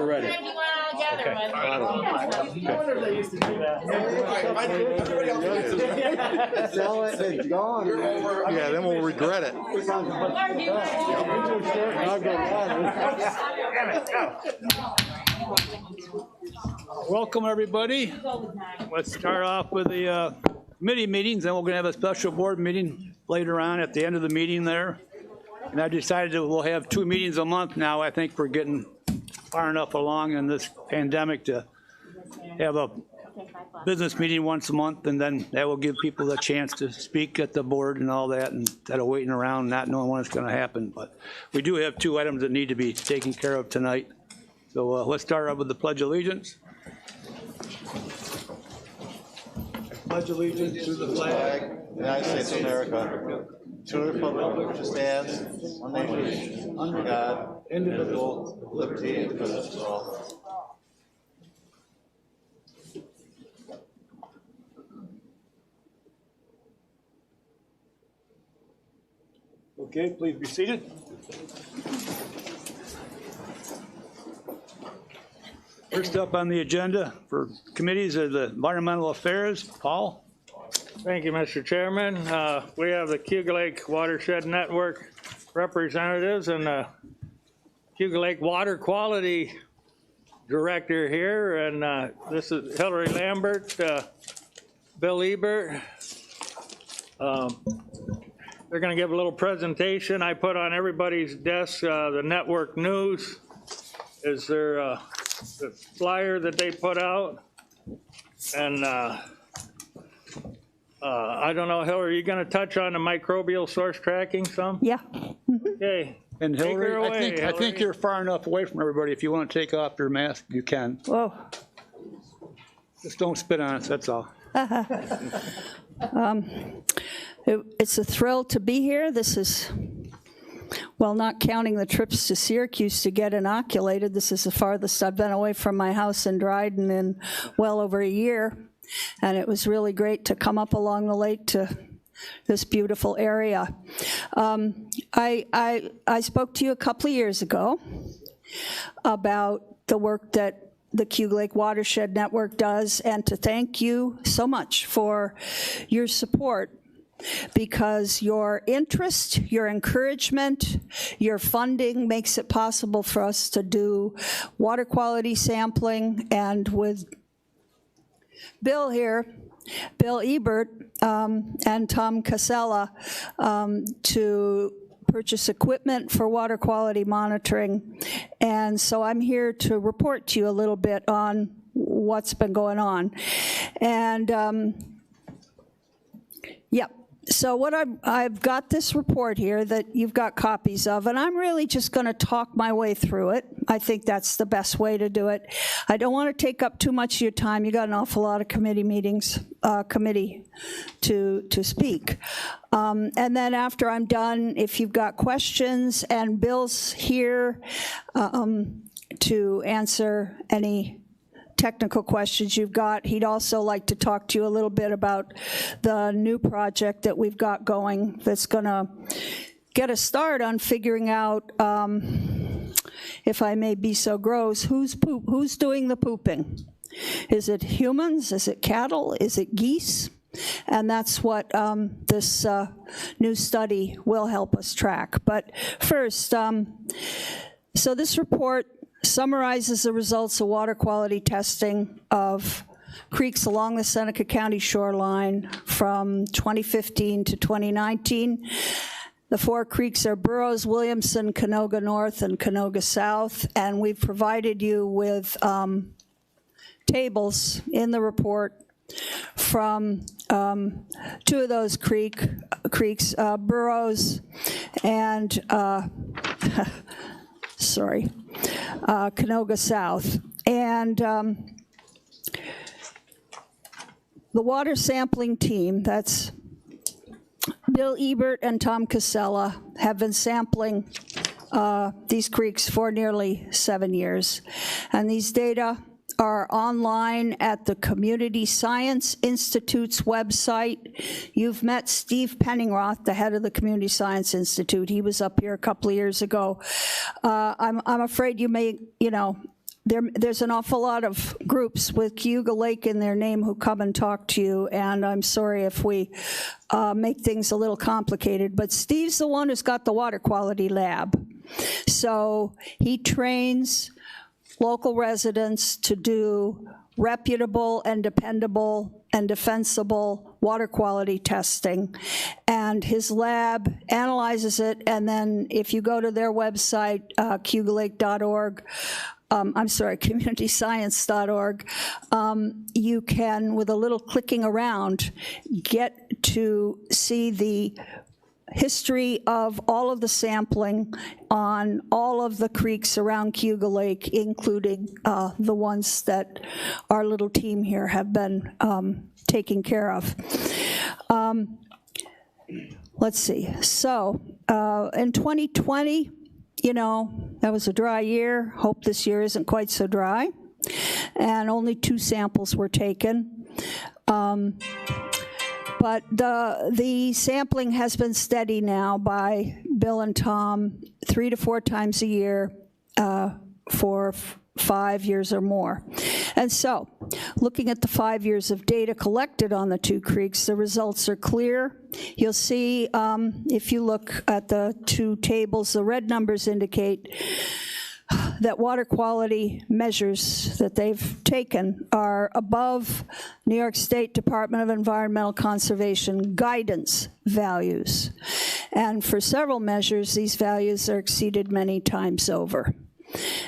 we're ready. If you want all together, Okay. No wonder they used to do that. Sell it, it's gone. Yeah, then we'll regret it. Welcome, everybody. Let's start off with the committee meetings, then we're going to have a special board meeting later on at the end of the meeting there. And I decided that we'll have 2 meetings a month now. I think we're getting far enough along in this pandemic to have a business meeting once a month, and then that will give people the chance to speak at the board and all that, instead of waiting around not knowing when it's going to happen. But we do have 2 items that need to be taken care of tonight. So let's start off with the Pledge of Allegiance. Pledge allegiance to the flag, United States of America, to the republic which stands, one nation, under God, indivisible, with liberty and justice for all. Okay, please be seated. First up on the agenda for committees are the Environmental Affairs. Paul? Thank you, Mr. Chairman. We have the Cuga Lake Watershed Network representatives and the Cuga Lake Water Quality Director here. And this is Hillary Lambert, Bill Ebert. They're going to give a little presentation. I put on everybody's desk the network news. Is there the flyer that they put out? And I don't know, Hillary, are you going to touch on the microbial source tracking some? Yeah. Okay. And Take her Hillary, away, I think you're far enough away from everybody. If you want to take off your mask, you can. Whoa. Just don't spit on us, that's all. It's a thrill to be here. This is, well, not counting the trips to Syracuse to get inoculated, this is the farthest I've been away from my house in Dryden in well over a year. And it was really great to come up along the lake to this beautiful area. I spoke to you a couple of years ago about the work that the Cuga Lake Watershed Network does, and to thank you so much for your support, because your interest, your encouragement, your funding makes it possible for us to do water quality sampling, and with Bill here, Bill Ebert and Tom Casella, to purchase equipment for water quality monitoring. And so I'm here to report to you a little bit on what's been going on. And yep. So what I've got this report here that you've got copies of, and I'm really just going to talk my way through it. I think that's the best way to do it. I don't want to take up too much of your time. You got an awful lot of committee meetings, committee to speak. And then after I'm done, if you've got questions, and Bill's here to answer any technical questions you've got. He'd also like to talk to you a little bit about the new project that we've got going that's going to get a start on figuring out, if I may be so gross, who's doing the pooping? Is it humans? Is it cattle? Is it geese? And that's what this new study will help us track. But first, so this report summarizes the results of water quality testing of creeks along the Seneca County shoreline from 2015 to 2019. The 4 creeks are Burroughs, Williamson, Canoga North, and Canoga South, and we've provided you with tables in the report from 2 of those creeks, Burroughs and Canoga South. And the water sampling team, that's Bill Ebert and Tom Casella, have been sampling these creeks for nearly 7 years. And these data are online at the Community Science Institute's website. You've met Steve Penningroth, the head of the Community Science Institute. He was up here a couple of years ago. I'm afraid you may, there's an awful lot of groups with Cayuga Lake in their name who come and talk to you, and I'm sorry if we make things a little complicated, but Steve's the one who's got the water quality lab. So he trains local residents to do reputable and dependable and defensible water quality testing. And his lab analyzes it, and then if you go to their website, cayugalake.org, communityscience.org, you can, with a little clicking around, get to see the history of all of the sampling on all of the creeks around Cayuga Lake, including the ones that our little team here have been taking care of. Let's see. So in 2020, you know, that was a dry year. Hope this year isn't quite so dry. And only 2 samples were taken. But the sampling has been steady now by Bill and Tom 3 to 4 times a year for 5 years or more. And so, looking at the 5 years of data collected on the 2 creeks, the results are clear. You'll see, if you look at the 2 tables, the red numbers indicate that water quality measures that they've taken are above New York State Department of Environmental Conservation guidance values. And for several measures, these values are exceeded many times over.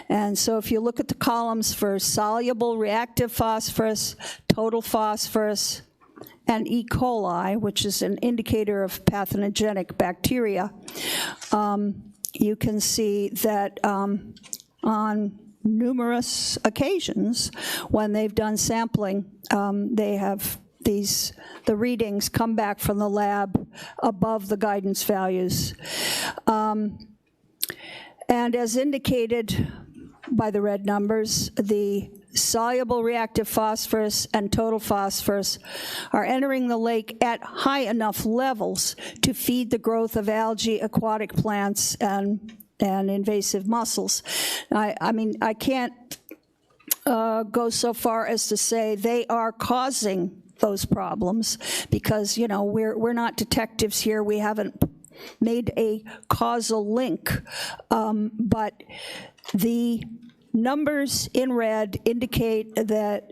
And so if you look at the columns for soluble reactive phosphorus, total phosphorus, and E. coli, which is an indicator of pathogenic bacteria, you can see that on numerous occasions when they've done sampling, they have the readings come back from the lab above the guidance values. And as indicated by the red numbers, the soluble reactive phosphorus and total phosphorus are entering the lake at high enough levels to feed the growth of algae, aquatic plants, and invasive mussels. I mean, I can't go so far as to say they are causing those problems because, you know, we're not detectives here. We haven't made a causal link, but the numbers in red indicate that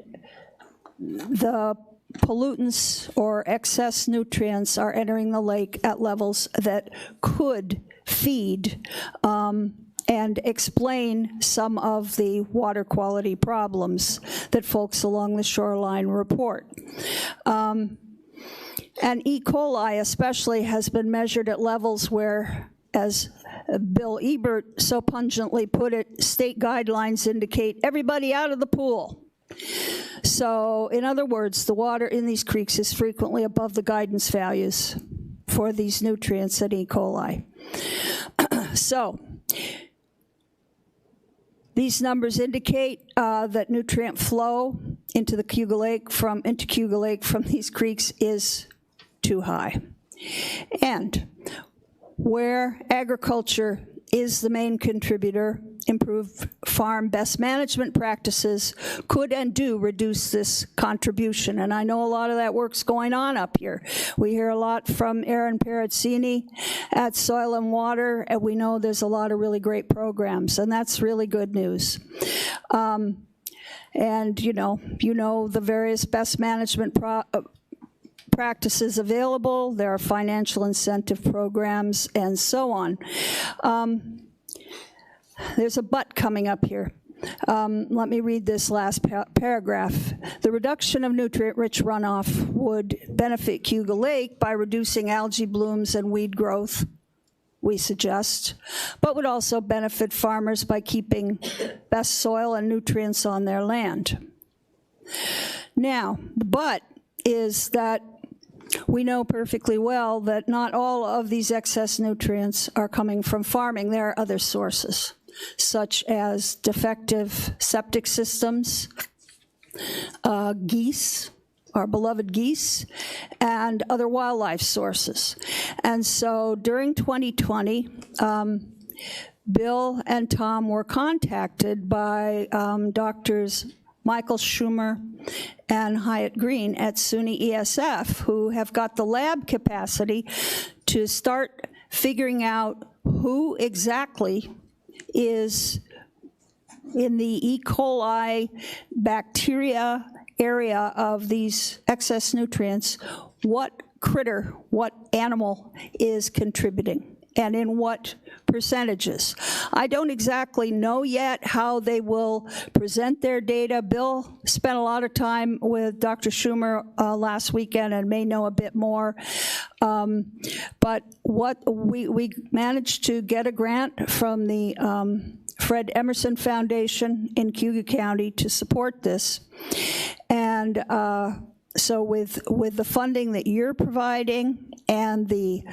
the pollutants or excess nutrients are entering the lake at levels that could feed and explain some of the water quality problems that folks along the shoreline report. And E. coli especially has been measured at levels where, as Bill Ebert so pungently put it, state guidelines indicate everybody out of the pool. So, in other words, the water in these creeks is frequently above the guidance values for these nutrients and E. coli. So, these numbers indicate that nutrient flow into Cayuga Lake from these creeks is too high. And where agriculture is the main contributor, improved farm best management practices could and do reduce this contribution. And I know a lot of that work's going on up here. We hear a lot from Aaron Parazzini at Soil and Water, and we know there's a lot of really great programs, and that's really good news. And you know the various best management practices available. There are financial incentive programs and so on. There's a but coming up here. Let me read this last paragraph. The reduction of nutrient-rich runoff would benefit Cayuga Lake by reducing algae blooms and weed growth, we suggest, but would also benefit farmers by keeping best soil and nutrients on their land. Now, the but is that we know perfectly well that not all of these excess nutrients are coming from farming. There are other sources, such as defective septic systems, geese, our beloved geese, and other wildlife sources. And so during 2020, Bill and Tom were contacted by Doctors Michael Schumer and Hyatt Green at SUNY ESF, who have got the lab capacity to start figuring out who exactly is in the E. coli bacteria area of these excess nutrients, what critter, what animal is contributing, and in what percentages. I don't exactly know yet how they will present their data. Bill spent a lot of time with Dr. Schumer last weekend and may know a bit more. But what we managed to get a grant from the Fred Emerson Foundation in Cayuga County to support this. And so with the funding that you're providing and the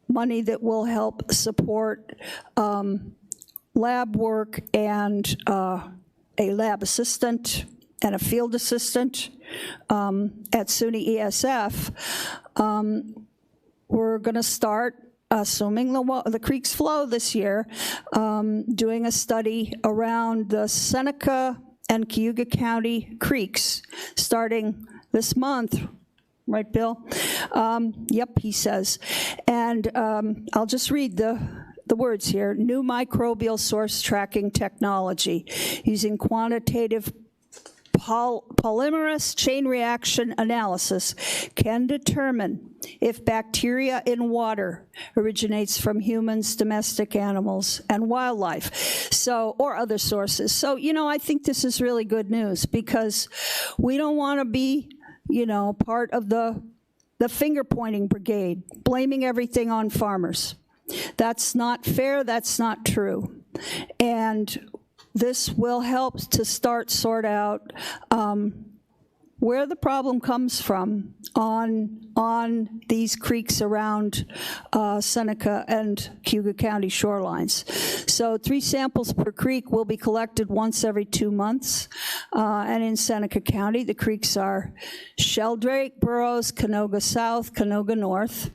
money that will help support lab work and a lab assistant and a field assistant at SUNY ESF, we're going to start, assuming the creeks flow this year, doing a study around the Seneca and Cayuga County creeks starting this month. Right, Bill? Yep, he says. And I'll just read the words here. New microbial source tracking technology using quantitative polymerase chain reaction analysis can determine if bacteria in water originates from humans, domestic animals, and wildlife, or other sources. So, I think this is really good news because we don't want to be part of the finger-pointing brigade, blaming everything on farmers. That's not fair, that's not true. And this will help to sort out where the problem comes from on these creeks around Seneca and Cayuga County shorelines. So 3 samples per creek will be collected once every 2 months. And in Seneca County, the creeks are Sheldrake, Burroughs, Canoga South, Canoga North.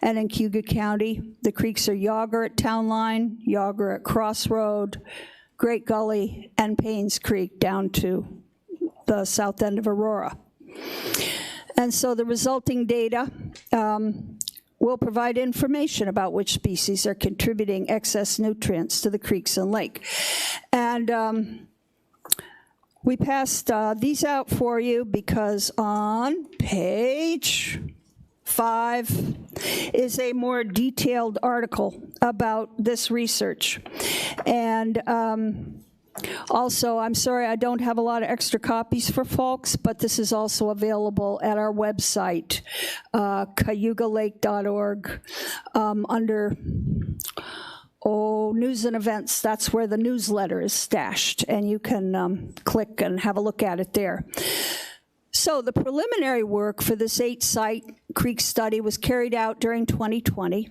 And in Cayuga County, the creeks are Yager at Town Line, Yager at Crossroad, Great Gully, and Paynes Creek down to the south end of Aurora. And so the resulting data will provide information about which species are contributing excess nutrients to the creeks and lake. And we passed these out for you because on page 5 is a more detailed article about this research. And also, I'm sorry I don't have a lot of extra copies for folks, but this is also available at our website, cayugalake.org, under news and events. That's where the newsletter is stashed, and you can click and have a look at it there. So the preliminary work for this 8-site creek study was carried out during 2020.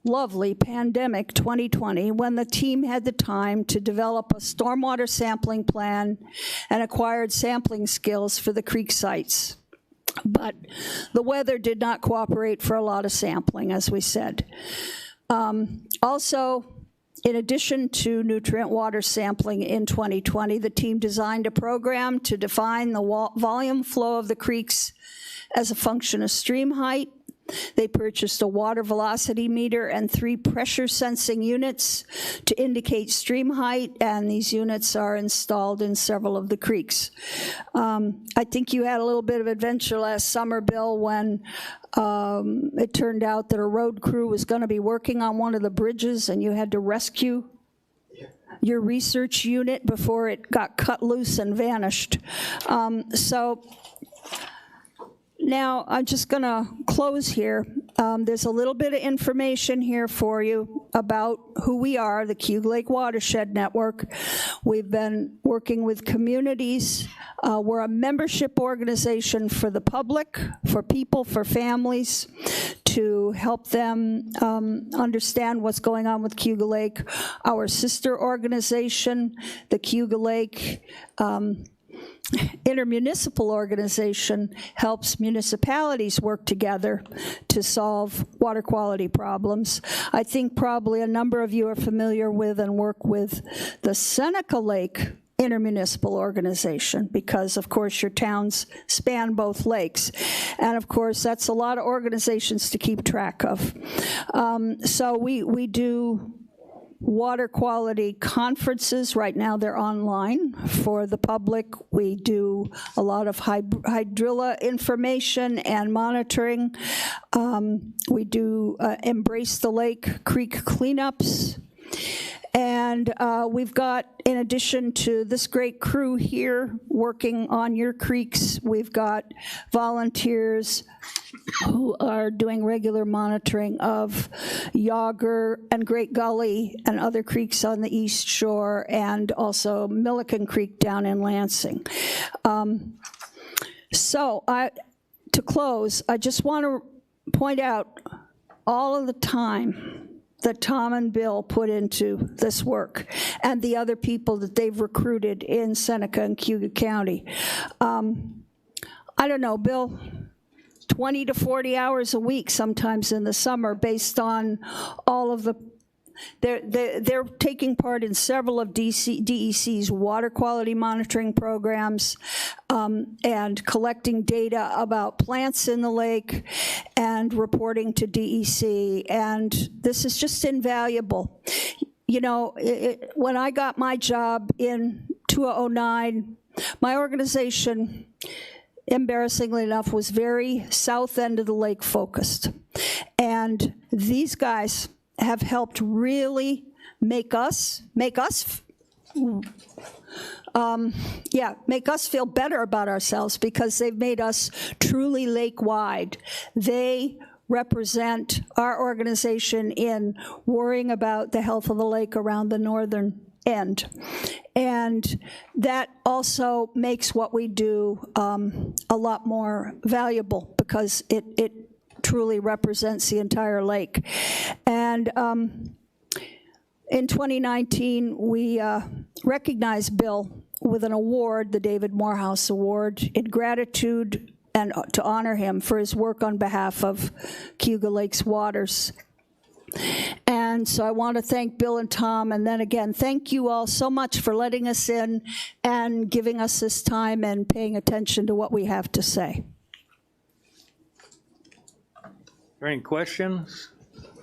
Lovely pandemic 2020, when the team had the time to develop a stormwater sampling plan and acquired sampling skills for the creek sites. But the weather did not cooperate for a lot of sampling, as we said. Also, in addition to nutrient water sampling in 2020, the team designed a program to define the volume flow of the creeks as a function of stream height. They purchased a water velocity meter and 3 pressure sensing units to indicate stream height, and these units are installed in several of the creeks. I think you had a little bit of adventure last summer, Bill, when it turned out that a road crew was going to be working on one of the bridges and you had to rescue your research unit before it got cut loose and vanished. Now, I'm just going to close here. There's a little bit of information here for you about who we are, the Cayuga Lake Watershed Network. We've been working with communities. We're a membership organization for the public, for people, for families, to help them understand what's going on with Cayuga Lake. Our sister organization, the Cayuga Lake intermunicipal organization helps municipalities work together to solve water quality problems. I think probably a number of you are familiar with and work with the Seneca Lake intermunicipal organization, because of course your towns span both lakes, and of course that's a lot of organizations to keep track of. So we do water quality conferences. Right now they're online for the public. We do a lot of hydrilla information and monitoring. We do Embrace the Lake Creek cleanups. And we've got, in addition to this great crew here working on your creeks, we've got volunteers who are doing regular monitoring of Yager and Great Gully and other creeks on the East Shore, and also Milliken Creek down in Lansing. To close, I just want to point out all of the time that Tom and Bill put into this work, and the other people that they've recruited in Seneca and Cayuga County. I don't know, Bill, 20 to 40 hours a week sometimes in the summer, based on all of the, they're taking part in several of DEC's water quality monitoring programs, and collecting data about plants in the lake and reporting to DEC, and this is just invaluable. You know, when I got my job in 2009, my organization, embarrassingly enough, was very south end of the lake focused, and these guys have helped really make us feel better about ourselves, because they've made us truly lake-wide. They represent our organization in worrying about the health of the lake around the northern end. And that also makes what we do a lot more valuable, because it truly represents the entire lake. And in 2019, we recognized Bill with an award, the David Morehouse Award, in gratitude and to honor him for his work on behalf of Cayuga Lake's waters. And so I want to thank Bill and Tom, and then again, thank you all so much for letting us in and giving us this time and paying attention to what we have to say. Are there any questions?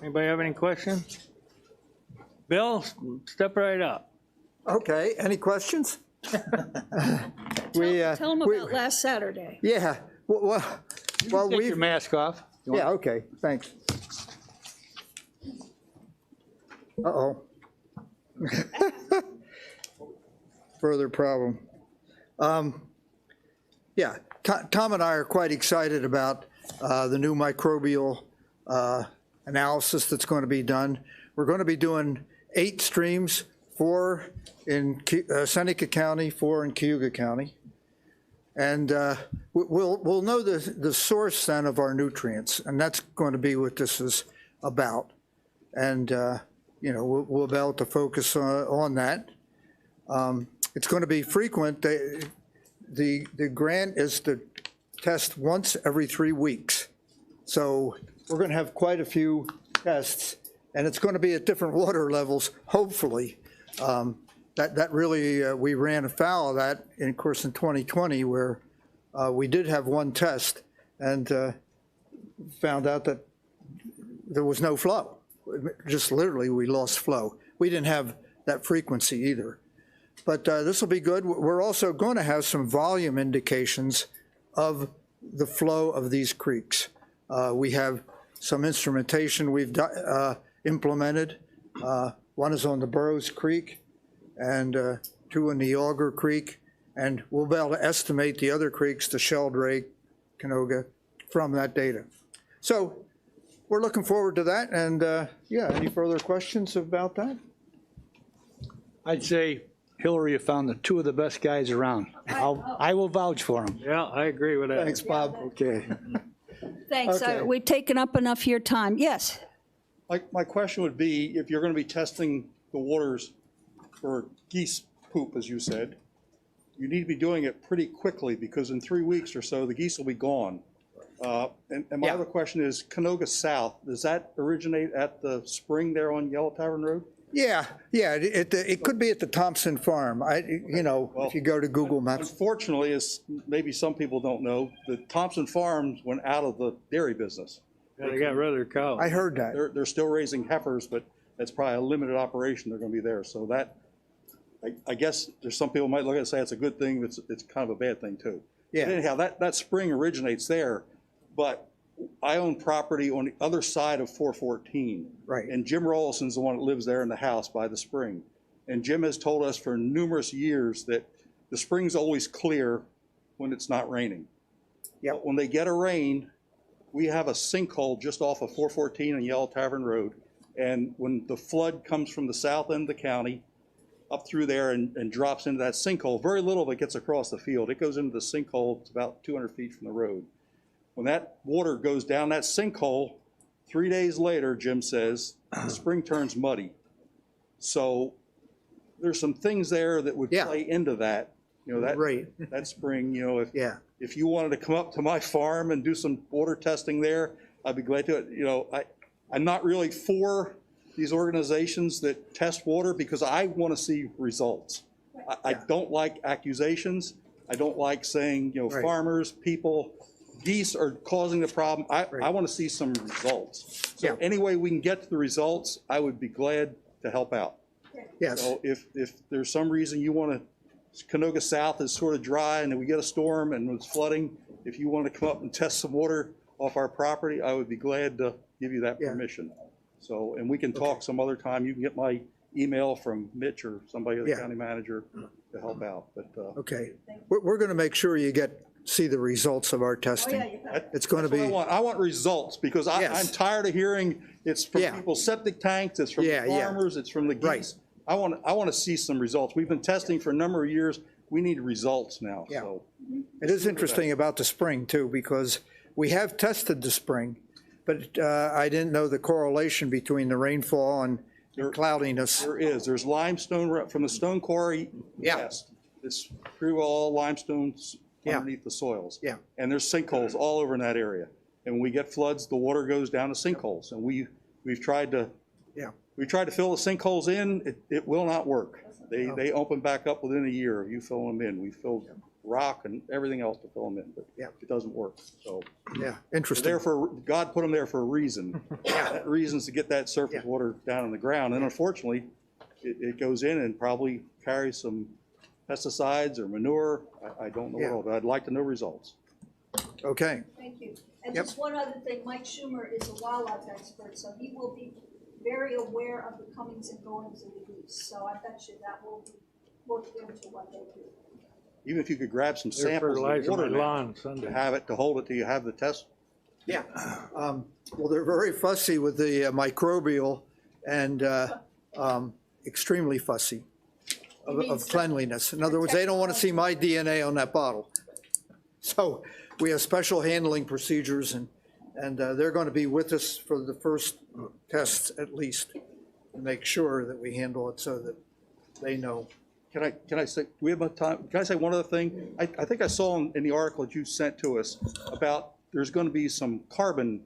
Anybody have any questions? Bill, step right up. Okay, any questions? Tell them about last Saturday. Yeah, well, Take your mask off. yeah, okay, thanks. Uh-oh. Further problem. Yeah, Tom and I are quite excited about the new microbial analysis that's going to be done. We're going to be doing 8 streams, 4 in Seneca County, 4 in Cayuga County. And we'll know the source then of our nutrients, and that's going to be what this is about. And you know, we'll be able to focus on that. It's going to be frequent. The grant is to test once every 3 weeks. So we're going to have quite a few tests, and it's going to be at different water levels, hopefully. That really, we ran afoul of that, of course, in 2020, where we did have one test and found out that there was no flow. Just literally, we lost flow. We didn't have that frequency either. But this will be good. We're also going to have some volume indications of the flow of these creeks. We have some instrumentation we've implemented. One is on the Burroughs Creek and 2 in the Yager Creek. And we'll be able to estimate the other creeks, the Sheldrake, Canoga, from that data. So we're looking forward to that. And yeah, any further questions about that? I'd say, Hillary, you found the 2 of the best guys around. I will vouch for them. Yeah, I agree with that. Thanks, Bob. Okay. Thanks. Okay. We've taken up enough of your time. Yes. My question would be, if you're going to be testing the waters for geese poop, as you said, you need to be doing it pretty quickly, because in 3 weeks or so, the geese will be gone. And my Yeah. other question is, Canoga South, does that originate at the spring there on Yellow Tavern Road? Yeah, it could be at the Thompson Farm. If you go to Google Maps. Unfortunately, as maybe some people don't know, the Thompson Farms went out of the dairy business. Yeah, they got rid of their cows. I heard that. They're still raising heifers, but that's probably a limited operation. They're going to be there. So that, I guess there's some people might look at it and say it's a good thing. It's kind of a bad thing too. Yeah. But anyhow, that spring originates there, but I own property on the other side of 414. Right. And Jim Rollison's the one that lives there in the house by the spring. And Jim has told us for numerous years that the spring's always clear when it's not raining. Yep. But when they get a rain, we have a sinkhole just off of 414 and Yellow Tavern Road. And when the flood comes from the south end of the county up through there and drops into that sinkhole, very little of it gets across the field. It goes into the sinkhole. It's about 200 feet from the road. When that water goes down that sinkhole, 3 days later, Jim says, the spring turns muddy. So there's some things there that would Yeah. play into that. Right. That spring, Yeah. if you wanted to come up to my farm and do some water testing there, I'd be glad to. I'm not really for these organizations that test water, because I want to see results. I don't like accusations. I don't like saying, Right. farmers, people, geese are causing the problem. I want to see some results. So Yeah. any way we can get to the results, I would be glad to help out. Yes. So if there's some reason you want to, Canoga South is sort of dry and then we get a storm and it's flooding, if you want to come up and test some water off our property, I would be glad to give you that Yeah. permission. So, and we can talk some other time. You can get my email from Mitch or somebody, the Yeah. county manager, to help out. But Okay. We're going to make sure you see the results of our testing. It's going to that's what be. I want results, because Yes. I'm tired of hearing it's from Yeah. people's septic tanks, it's from the Yeah, yeah. farmers, it's from the geese. Right. I want to see some results. We've been testing for a number of years. We need results now. Yeah. So It is interesting about the spring too, because we have tested the spring, but I didn't know the correlation between the rainfall and cloudiness. there's limestone from the stone quarry Yeah. west. It's pretty well all limestones Yeah. underneath the soils. Yeah. And there's sinkholes all over in that area. And when we get floods, the water goes down to sinkholes. And we've tried to Yeah. fill the sinkholes in. It will not work. They open back up within a year of you filling them in. We filled rock and everything else to fill them in, but Yeah. it doesn't work. So Yeah, they're interesting. there God put them there for a reason. That reason's to get that surface Yeah. water down in the ground. And unfortunately, it goes in and probably carries some pesticides or manure. I don't know Yeah. what, but I'd like to know results. Okay. Thank you. And Yep. just one other thing, Mike Schumer is a wildlife expert, so he will be very aware of the comings and goings of the geese. So I bet you that will be looked into what they do. Even if you could grab some They're samples of fertilizing water my now, lawn to Sunday. have it, to hold it till you have the test. Yeah. Well, they're very fussy with the microbial and extremely fussy of cleanliness. In other words, they don't want to see my DNA on that bottle. So we have special handling procedures, and they're going to be with us for the first tests at least, to make sure that we handle it so that they know. Can I say, do we have enough time? Can I say one other thing? I think I saw in the article that you sent to us about there's going to be some carbon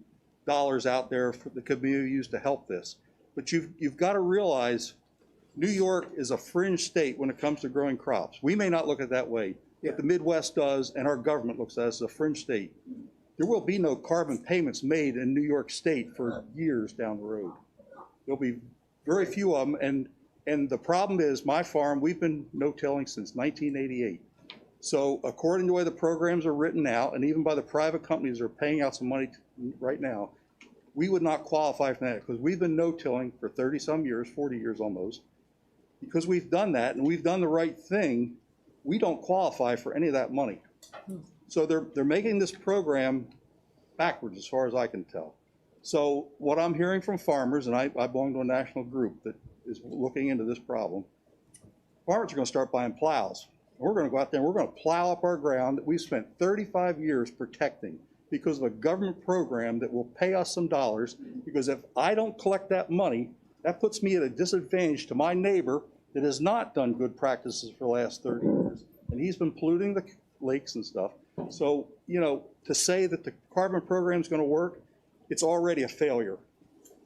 dollars out there that could be used to help this. But you've got to realize New York is a fringe state when it comes to growing crops. We may not look at it that way, Yeah. but the Midwest does, and our government looks at it as a fringe state. There will be no carbon payments made in New York State for years down the road. There'll be very few of them, and the problem is, my farm, we've been no-tilling since 1988. So according to the way the programs are written now, and even by the private companies that are paying out some money right now, we would not qualify for that, because we've been no-tilling for 30-some years, 40 years almost. Because we've done that, and we've done the right thing, we don't qualify for any of that money. So they're making this program backwards, as far as I can tell. So what I'm hearing from farmers, and I belong to a national group that is looking into this problem, farmers are going to start buying plows. We're going to go out there and we're going to plow up our ground that we've spent 35 years protecting because of a government program that will pay us some dollars. Because if I don't collect that money, that puts me at a disadvantage to my neighbor that has not done good practices for the last 30 years. and he's been polluting the lakes and stuff. So, you know, to say that the carbon program is going to work, it's already a failure.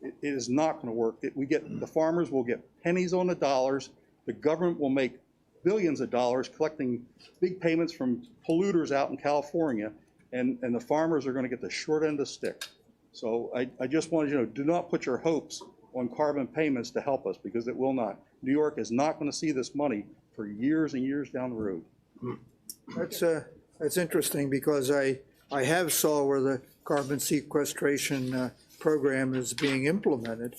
It is not going to work. The farmers will get pennies on the dollars. The government will make billions of dollars collecting big payments from polluters out in California, and the farmers are going to get the short end of the stick. So I just wanted you to know, do not put your hopes on carbon payments to help us, because it will not. New York is not going to see this money for years and years down the road. That's interesting, because I have saw where the carbon sequestration program is being implemented,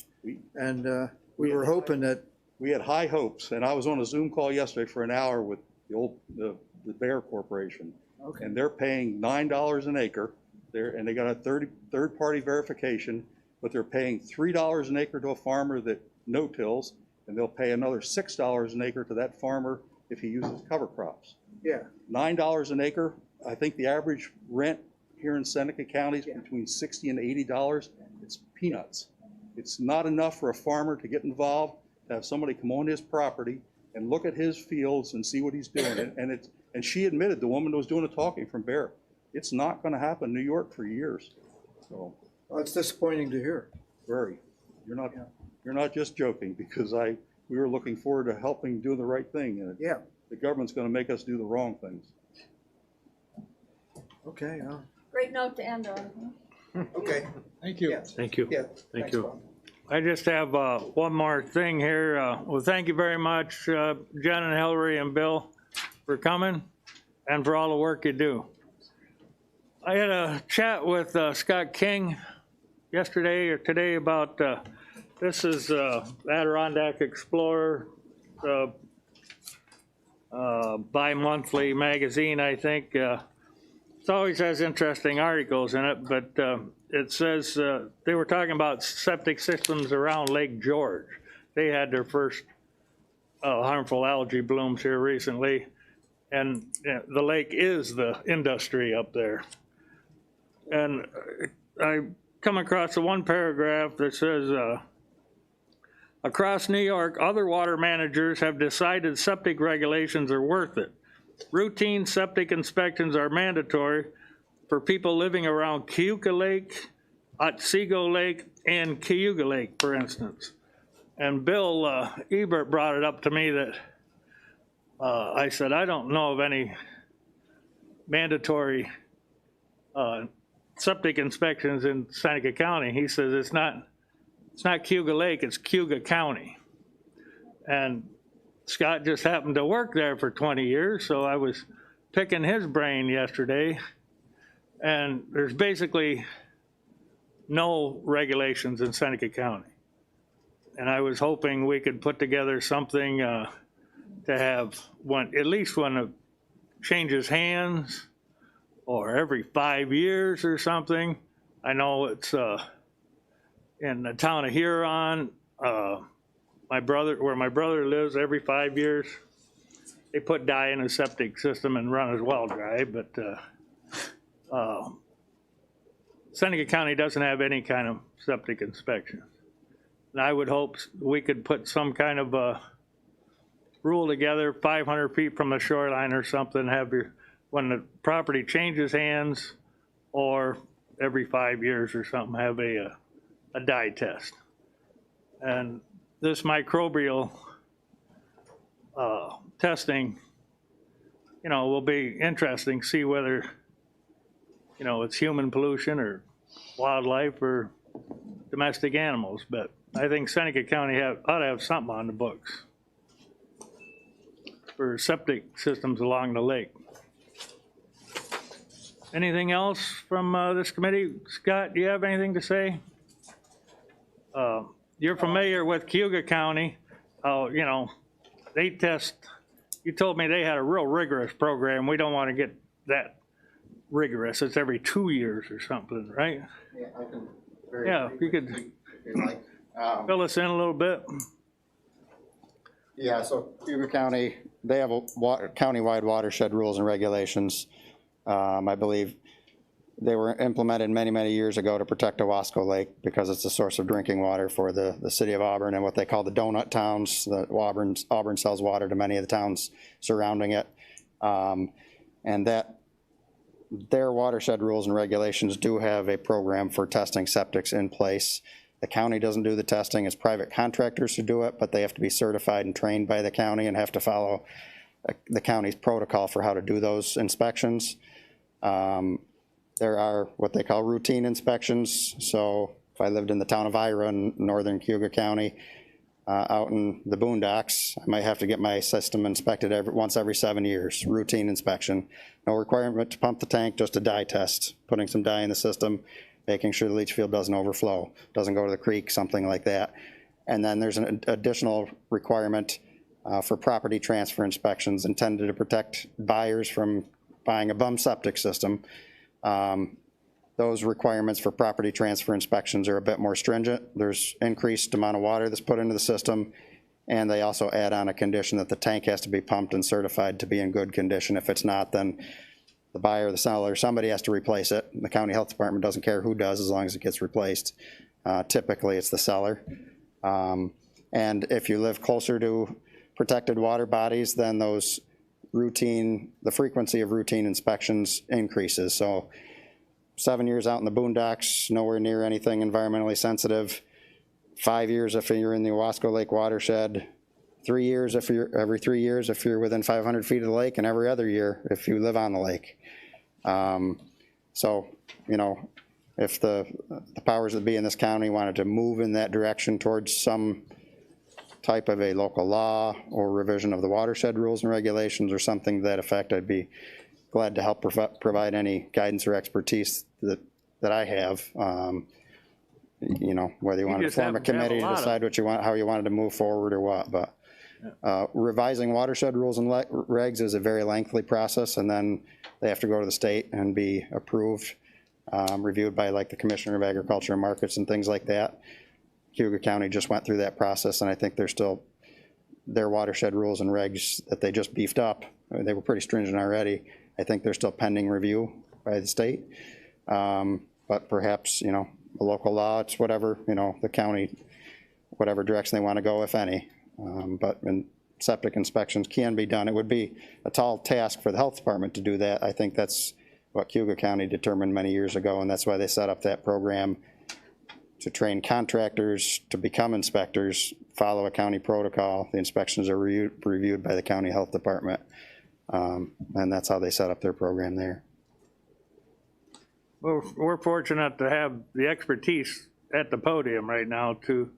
and we were hoping that. We had high hopes, and I was on a Zoom call yesterday for an hour with the Bear Corporation, Okay. and they're paying $9 an acre. And they got a third-party verification, but they're paying $3 an acre to a farmer that no-tills, and they'll pay another $6 an acre to that farmer if he uses cover crops. Yeah. $9 an acre. I think the average rent here in Seneca County is between $60 and $80. It's peanuts. It's not enough for a farmer to get involved, to have somebody come on his property and look at his fields and see what he's doing. And she admitted, the woman that was doing the talking from Bear, it's not going to happen in New York for years. So Well, it's disappointing to hear. very, you're not just joking, because we were looking forward to helping do the right thing, and Yeah. the government's going to make us do the wrong things. Okay. Great note to end on. Okay. Thank you. Yeah. Thank you. Yeah. Thank Thanks, you. Bob. I just have one more thing here. Well, thank you very much, Jen and Hillary and Bill, for coming and for all the work you do. I had a chat with Scott King yesterday or today about, this is Adirondack Explorer, bi-monthly magazine, I think. It always has interesting articles in it, but it says they were talking about septic systems around Lake George. They had their first harmful algae blooms here recently, and the lake is the industry up there. And I come across the one paragraph that says, across New York, other water managers have decided septic regulations are worth it. Routine septic inspections are mandatory for people living around Cayuga Lake, Otsego Lake, and Cayuga Lake, for instance. And Bill Ebert brought it up to me that I said, I don't know of any mandatory septic inspections in Seneca County. He says it's not Cayuga Lake, it's Cayuga County. And Scott just happened to work there for 20 years, so I was picking his brain yesterday. And there's basically no regulations in Seneca County. And I was hoping we could put together something to have at least when it changes hands, or every 5 years or something. I know it's in the town of Huron, where my brother lives, every 5 years, they put dye in a septic system and run his well dry, but Seneca County doesn't have any kind of septic inspection. And I would hope we could put some kind of a rule together, 500 feet from the shoreline or something, when the property changes hands, or every 5 years or something, have a dye test. And this microbial testing, will be interesting, see whether, it's human pollution or wildlife or domestic animals. But I think Seneca County ought to have something on the books for septic systems along the lake. Anything else from this committee? Scott, do you have anything to say? You're familiar with Cayuga County. They test, you told me they had a real rigorous program. We don't want to get that rigorous. It's every 2 years or something, right? Yeah, I can. Yeah, if you could If you like. fill us in a little bit. Yeah, so Cayuga County, they have a countywide watershed rules and regulations. I believe they were implemented many, many years ago to protect Owasco Lake because it's a source of drinking water for the city of Auburn and what they call the donut towns. Auburn sells water to many of the towns surrounding it. And that their watershed rules and regulations do have a program for testing septics in place. The county doesn't do the testing, it's private contractors who do it, but they have to be certified and trained by the county and have to follow the county's protocol for how to do those inspections. There are what they call routine inspections. So if I lived in the town of Ira in northern Cayuga County, out in the boondocks, I might have to get my system inspected once every 7 years, routine inspection. No requirement to pump the tank, just a dye test, putting some dye in the system, making sure the leach field doesn't overflow, doesn't go to the creek, something like that. And then there's an additional requirement for property transfer inspections intended to protect buyers from buying a bum septic system. Those requirements for property transfer inspections are a bit more stringent. There's increased amount of water that's put into the system, and they also add on a condition that the tank has to be pumped and certified to be in good condition. If it's not, then the buyer, the seller, somebody has to replace it. The county health department doesn't care who does as long as it gets replaced. Typically, it's the seller. And if you live closer to protected water bodies, then those the frequency of routine inspections increases. So 7 years out in the boondocks, nowhere near anything environmentally sensitive. 5 years if you're in the Owasco Lake watershed. 3 years if you're every 3 years if you're within 500 feet of the lake, and every other year if you live on the lake. So, you know, if the powers that be in this county wanted to move in that direction towards some type of a local law or revision of the watershed rules and regulations or something to that effect, I'd be glad to help provide any guidance or expertise that I have. You know, whether you want to form a committee to decide what you want, how you wanted to move forward or what, but revising watershed rules and regs is a very lengthy process, and then they have to go to the state and be approved, reviewed by like the Commissioner of Agriculture and Markets and things like that. Cayuga County just went through that process, and I think they're still, their watershed rules and regs that they just beefed up, they were pretty stringent already. I think they're still pending review by the state. But perhaps, you know, a local law, it's whatever, you know, the county, whatever direction they want to go, if any. But septic inspections can be done. It would be a tall task for the health department to do that. I think that's what Cayuga County determined many years ago, and that's why they set up that program to train contractors to become inspectors, follow a county protocol. The inspections are reviewed by the county health department. And that's how they set up their program there. Well, we're fortunate to have the expertise at the podium right now to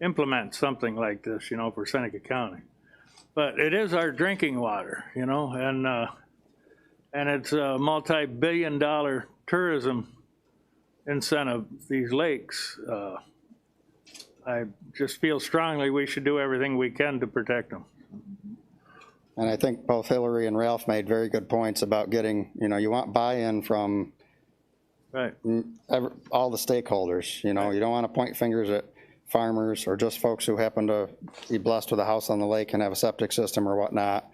implement something like this, you know, for Seneca County. But it is our drinking water, you know, and it's a multi-billion-dollar tourism incentive, these lakes. I just feel strongly we should do everything we can to protect them. And I think both Hillary and Ralph made very good points about getting, you know, you want buy-in from Right. all the stakeholders. You know, you don't want to point fingers at farmers or just folks who happen to be blessed with a house on the lake and have a septic system or whatnot.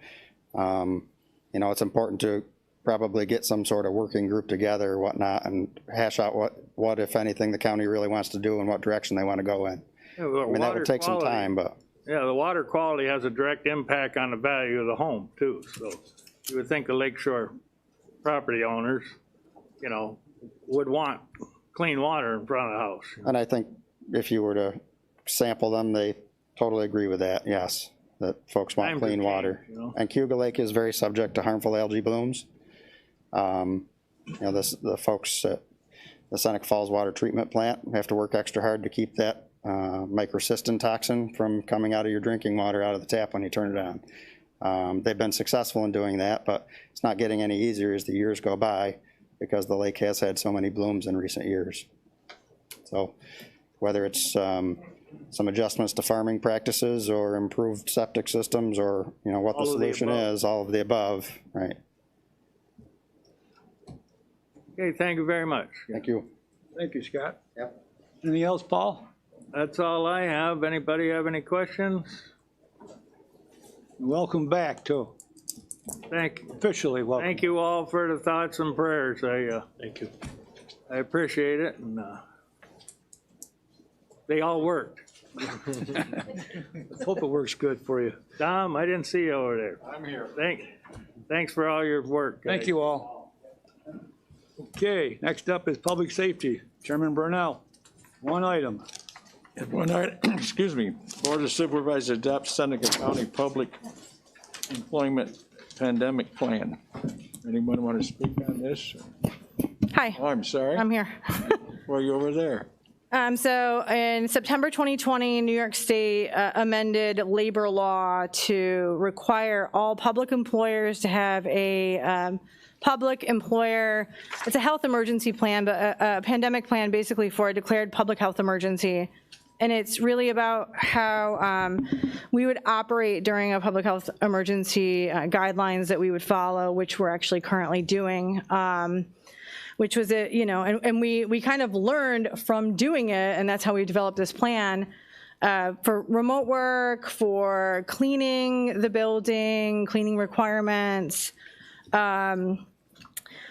You know, it's important to probably get some sort of working group together or whatnot and hash out what, if anything, the county really wants to do and what direction they want to go in. Yeah, well, I mean, that would take some time, but. Yeah, the water quality has a direct impact on the value of the home too. So you would think the lakeshore property owners, you know, would want clean water in front of the house. And I think if you were to sample them, they totally agree with that, yes, that folks want clean water. You know? And Cayuga Lake is very subject to harmful algae blooms. You know, the folks at the Seneca Falls Water Treatment Plant have to work extra hard to keep that microcystin toxin from coming out of your drinking water out of the tap when you turn it on. They've been successful in doing that, but it's not getting any easier as the years go by because the lake has had so many blooms in recent years. So whether it's some adjustments to farming practices or improved septic systems or, you know, what the solution is, all of the above, right? Okay, thank you very much. Thank you. Thank you, Scott. Yep. Anything else, Paul? That's all I have. Anybody have any questions? Welcome back, too. Officially welcome. Thank you all for the thoughts and prayers. Thank you. I appreciate it, and they all worked. Let's hope it works good for you. Tom, I didn't see you over there. I'm here. Thanks for all your work, guys. Thank you all. Okay, next up is public safety. Chairman Burnell, one item. One night, excuse me, Board of Supervisors adopts Seneca County Public Employment Pandemic Plan. Anyone want to speak on this? Hi, Oh, I'm sorry. I'm here. Were you over there? So in September 2020, New York State amended labor law to require all public employers to have a public employer, it's a health emergency plan, but a pandemic plan basically for a declared public health emergency. And it's really about how we would operate during a public health emergency, guidelines that we would follow, which we're actually currently doing. Which was and we kind of learned from doing it, and that's how we developed this plan for remote work, for cleaning the building, cleaning requirements,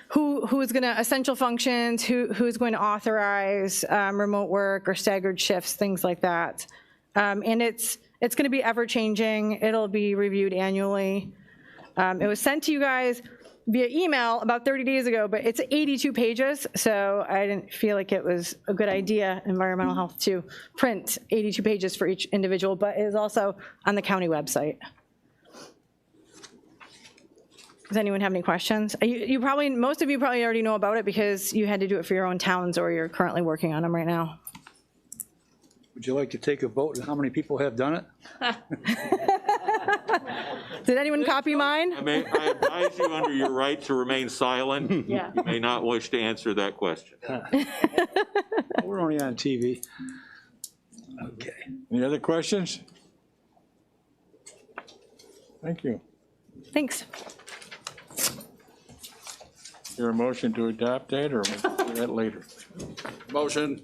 who's going to essential functions, who's going to authorize remote work or staggered shifts, things like that. And it's going to be ever changing. It'll be reviewed annually. It was sent to you guys via email about 30 days ago, but it's 82 pages, so I didn't feel like it was a good idea, environmental health, to print 82 pages for each individual, but it is also on the county website. Does anyone have any questions? Most of you probably already know about it because you had to do it for your own towns or you're currently working on them right now. Would you like to take a vote on how many people have done it? Did anyone copy mine? I advise you under your right to remain silent. Yeah. You may not wish to answer that question. We're only on TV. Okay. Any other questions? Thank you. Thanks. Is there a motion to adopt that, or we'll do that later? Motion.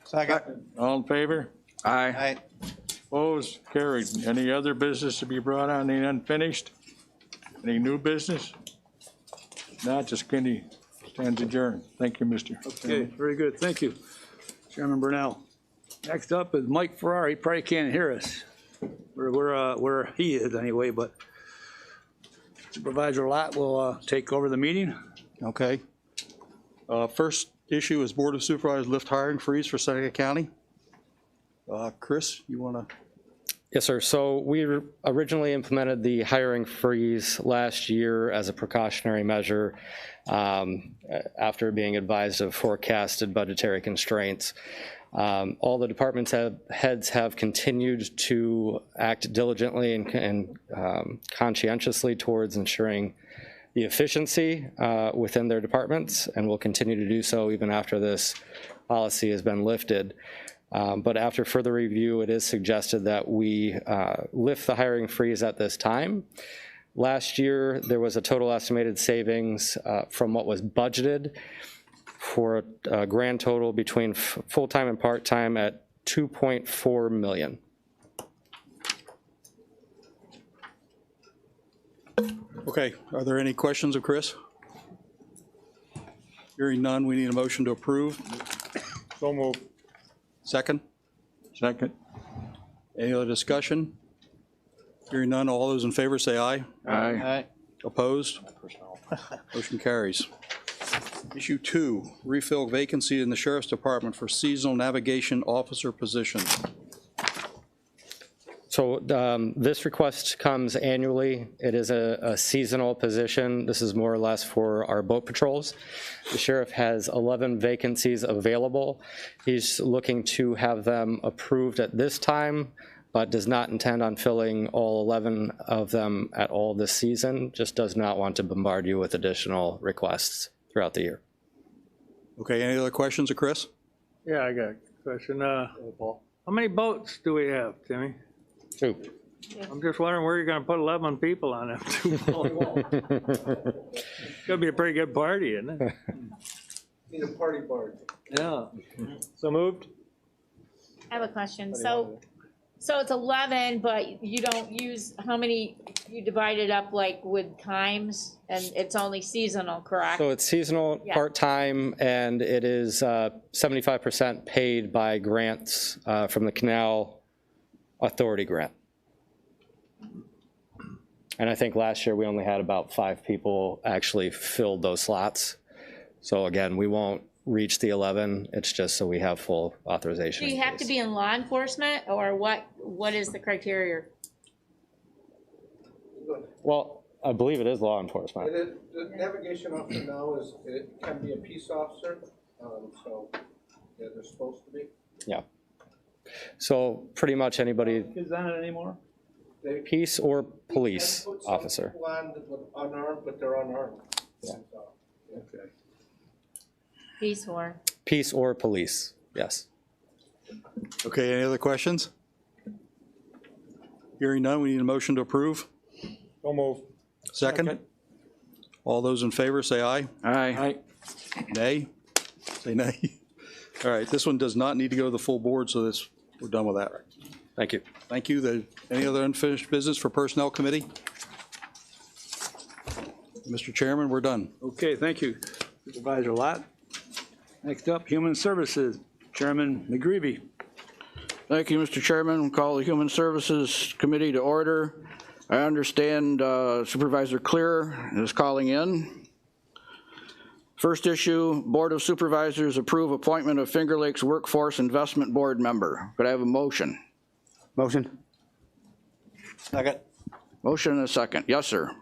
Second. All in favor? Aye. Opposed? Carried. Any other business to be brought on, any unfinished? Any new business? Not, just Kenny stands adjourned. Thank you, Mr. Okay, very good, thank you, Chairman Burnell. Next up is Mike Farrar. He probably can't hear us, where he is anyway, but Supervisor Lott will take over the meeting. Okay. First issue is Board of Supervisors lift hiring freeze for Seneca County. Chris, you want to? Yes, sir. So we originally implemented the hiring freeze last year as a precautionary measure after being advised of forecasted budgetary constraints. All the departments heads have continued to act diligently and conscientiously towards ensuring the efficiency within their departments, and will continue to do so even after this policy has been lifted. But after further review, it is suggested that we lift the hiring freeze at this time. Last year, there was a total estimated savings from what was budgeted for a grand total between full-time and part-time at $2.4 million. Okay, are there any questions of Chris? Hearing none, we need a motion to approve. So moved. Second? Second. Any other discussion? Hearing none, all those in favor say aye. Aye. Opposed? Motion carries. Issue 2, refill vacancy in the Sheriff's Department for seasonal navigation officer position. So this request comes annually. It is a seasonal position. This is more or less for our boat patrols. The sheriff has 11 vacancies available. He's looking to have them approved at this time, but does not intend on filling all 11 of them at all this season, just does not want to bombard you with additional requests throughout the year. Okay, any other questions of Chris? Yeah, I got a question. How many boats do we have, Timmy? 2. I'm just wondering where you're gonna put 11 people on them. Gonna be a pretty good party, isn't it? Need a party board. Yeah. So moved? I have a question. So it's 11, but you don't use, how many, you divide it up like with times, and it's only seasonal, correct? So it's seasonal, Yeah. part-time, and it is 75% paid by grants from the Canal Authority grant. And I think last year we only had about 5 people actually filled those slots. So again, we won't reach the 11. It's just so we have full authorization. Do you have to be in law enforcement, or what is the criteria? Well, I believe it is law enforcement. The navigation officer now it can be a peace officer, so yeah, they're supposed to be. Yeah. So pretty much anybody, Is on it anymore? peace or They police can put some officer. people on with unarmed, but they're unarmed. Yeah. So, Okay. Peace or? Peace or police, yes. Okay, any other questions? Hearing none, we need a motion to approve. So move. Second? All those in favor, say aye. Aye. Nay? Say nay. All right, this one does not need to go to the full board, so we're done with that. Thank you. Thank you. Any other unfinished business for Personnel Committee? Mr. Chairman, we're done. Okay, thank you, Supervisor Lott. Next up, Human Services, Chairman McGreevy. Thank you, Mr. Chairman. We'll call the Human Services Committee to order. I understand Supervisor Clear is calling in. First issue, Board of Supervisors approve appointment of Finger Lakes Workforce Investment Board member. Could I have a motion? Motion. Second. Motion and a second. Yes, sir.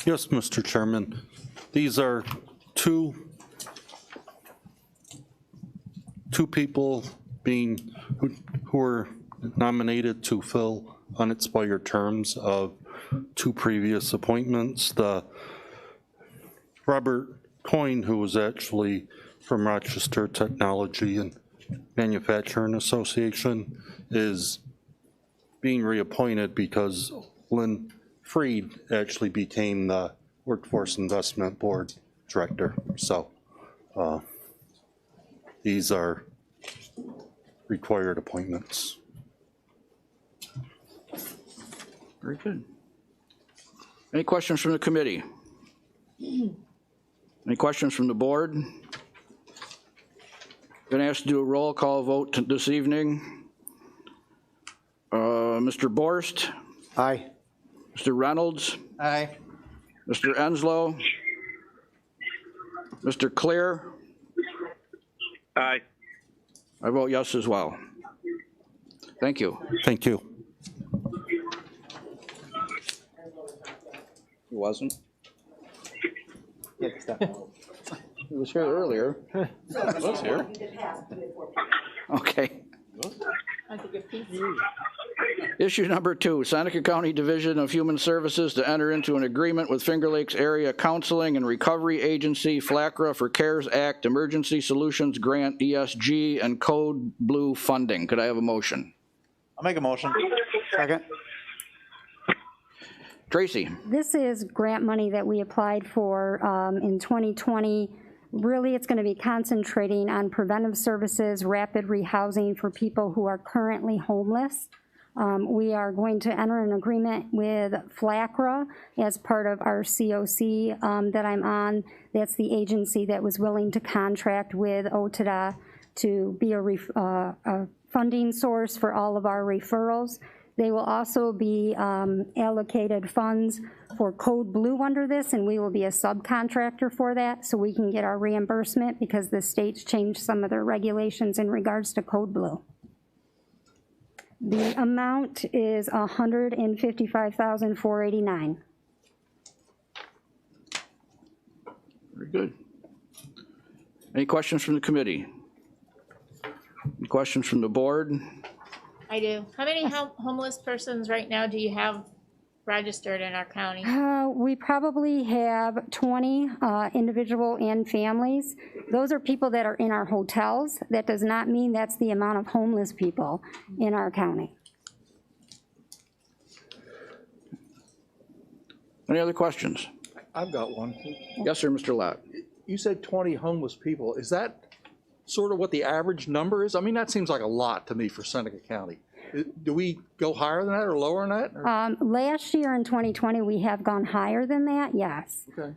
Yes, Mr. Chairman. These are two people who are nominated to fill unexpired terms of 2 previous appointments. The Robert Coyne, who was actually from Rochester Technology and Manufacturing Association, is being reappointed because Lynn Freed actually became the Workforce Investment Board Director. So these are required appointments. Very good. Any questions from the committee? Any questions from the board? Going to ask to do a roll call vote this evening. Mr. Borst? Aye. Mr. Reynolds? Aye. Mr. Enslow? Mr. Clear? Aye. I vote yes as well. Thank you. Thank you. He wasn't? He was here earlier. Was here. Okay. I think a piece. Issue number 2, Seneca County Division of Human Services to enter into an agreement with Finger Lakes Area Counseling and Recovery Agency, FLACRA, for CARES Act Emergency Solutions Grant, ESG, and Code Blue funding. Could I have a motion? I'll make a motion. Second. Tracy? This is grant money that we applied for in 2020. Really, it's going to be concentrating on preventive services, rapid rehousing for people who are currently homeless. We are going to enter an agreement with FLACRA as part of our COC that I'm on. That's the agency that was willing to contract with OTDA to be a funding source for all of our referrals. They will also be allocated funds for Code Blue under this, and we will be a subcontractor for that, so we can get our reimbursement because the states changed some of their regulations in regards to Code Blue. The amount is $155,489. Very good. Any questions from the committee? Any questions from the board? I do. How many homeless persons right now do you have registered in our county? We probably have 20 individual and families. Those are people that are in our hotels. That does not mean that's the amount of homeless people in our county. Any other questions? I've got one. Yes, sir, Mr. Lott. You said 20 homeless people. Is that sort of what the average number is? I mean, that seems like a lot to me for Seneca County. Do we go higher than that or lower than that? Last year in 2020, we have gone higher than that, yes. Okay.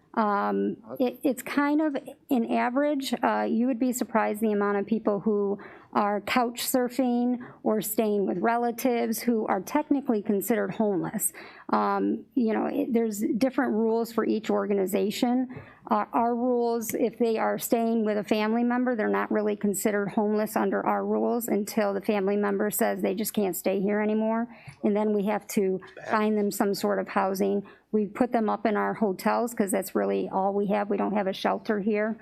It's kind of an average. You would be surprised the amount of people who are couch surfing or staying with relatives who are technically considered homeless. There's different rules for each organization. Our rules, if they are staying with a family member, they're not really considered homeless under our rules until the family member says they just can't stay here anymore. And then we have to find them some sort of housing. We put them up in our hotels because that's really all we have. We don't have a shelter here.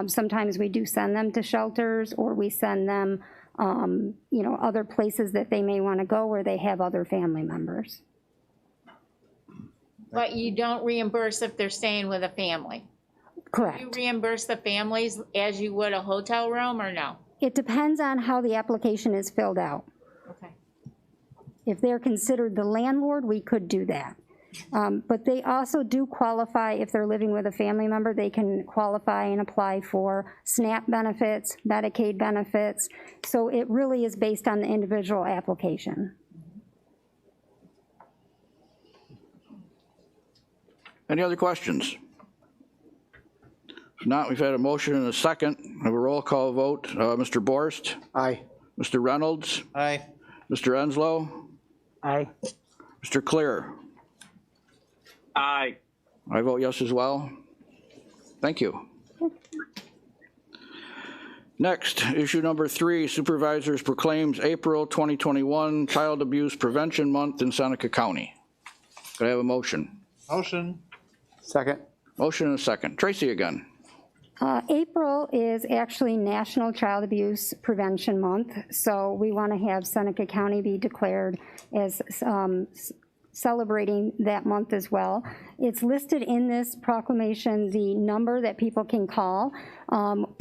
Sometimes we do send them to shelters, or we send them, other places that they may want to go where they have other family members. But you don't reimburse if they're staying with a family? Correct. You reimburse the families as you would a hotel room, or no? It depends on how the application is filled out. Okay. If they're considered the landlord, we could do that. But they also do qualify, if they're living with a family member, they can qualify and apply for SNAP benefits, Medicaid benefits. So it really is based on the individual application. Any other questions? If not, we've had a motion and a second. We have a roll call vote. Mr. Borst? Aye. Mr. Reynolds? Aye. Mr. Enslow? Aye. Mr. Clear? Aye. I vote yes as well. Thank you. Next, issue number 3, Supervisors proclaims April 2021 Child Abuse Prevention Month in Seneca County. Could I have a motion? Motion. Second. Motion and a second. Tracy again. April is actually National Child Abuse Prevention Month, so we want to have Seneca County be declared as celebrating that month as well. It's listed in this proclamation the number that people can call.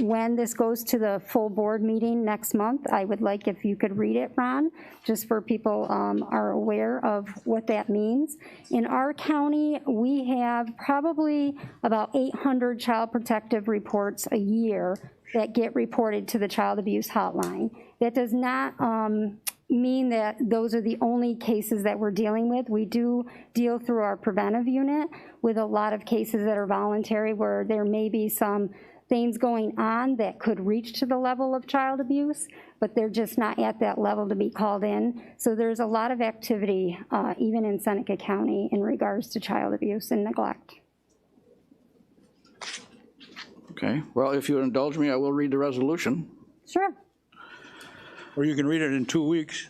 When this goes to the full board meeting next month, I would like if you could read it, Ron, just for people are aware of what that means. In our county, we have probably about 800 child protective reports a year that get reported to the child abuse hotline. That does not mean that those are the only cases that we're dealing with. We do deal through our preventive unit with a lot of cases that are voluntary, where there may be some things going on that could reach to the level of child abuse, but they're just not at that level to be called in. So there's a lot of activity, even in Seneca County, in regards to child abuse and neglect. Okay, well, if you indulge me, I will read the resolution. Sure. Or you can read it in 2 weeks.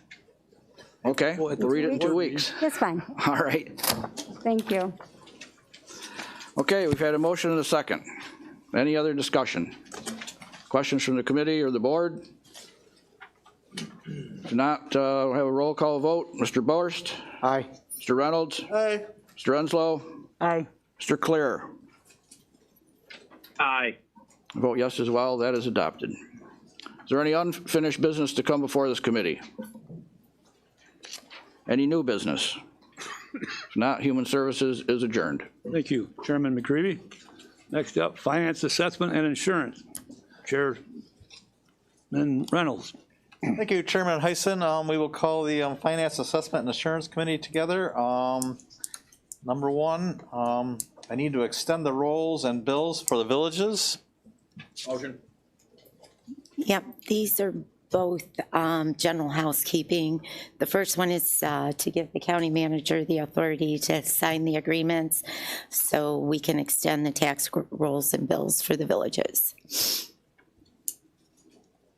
Okay, we'll read it in 2 weeks. That's fine. All right. Thank you. Okay, we've had a motion and a second. Any other discussion? Questions from the committee or the board? If not, we'll have a roll call vote. Mr. Borst? Aye. Mr. Reynolds? Aye. Mr. Enslow? Aye. Mr. Clear? Aye. I vote yes as well. That is adopted. Is there any unfinished business to come before this committee? Any new business? If not, Human Services is adjourned. Thank you, Chairman McCreevy. Next up, Finance Assessment and Insurance. Chairman Reynolds. Thank you, Chairman Heisen. We will call the Finance Assessment and Insurance Committee together. Number one, I need to extend the rolls and bills for the villages. Motion. Yep, these are both general housekeeping. The first one is to give the county manager the authority to sign the agreements so we can extend the tax rolls and bills for the villages.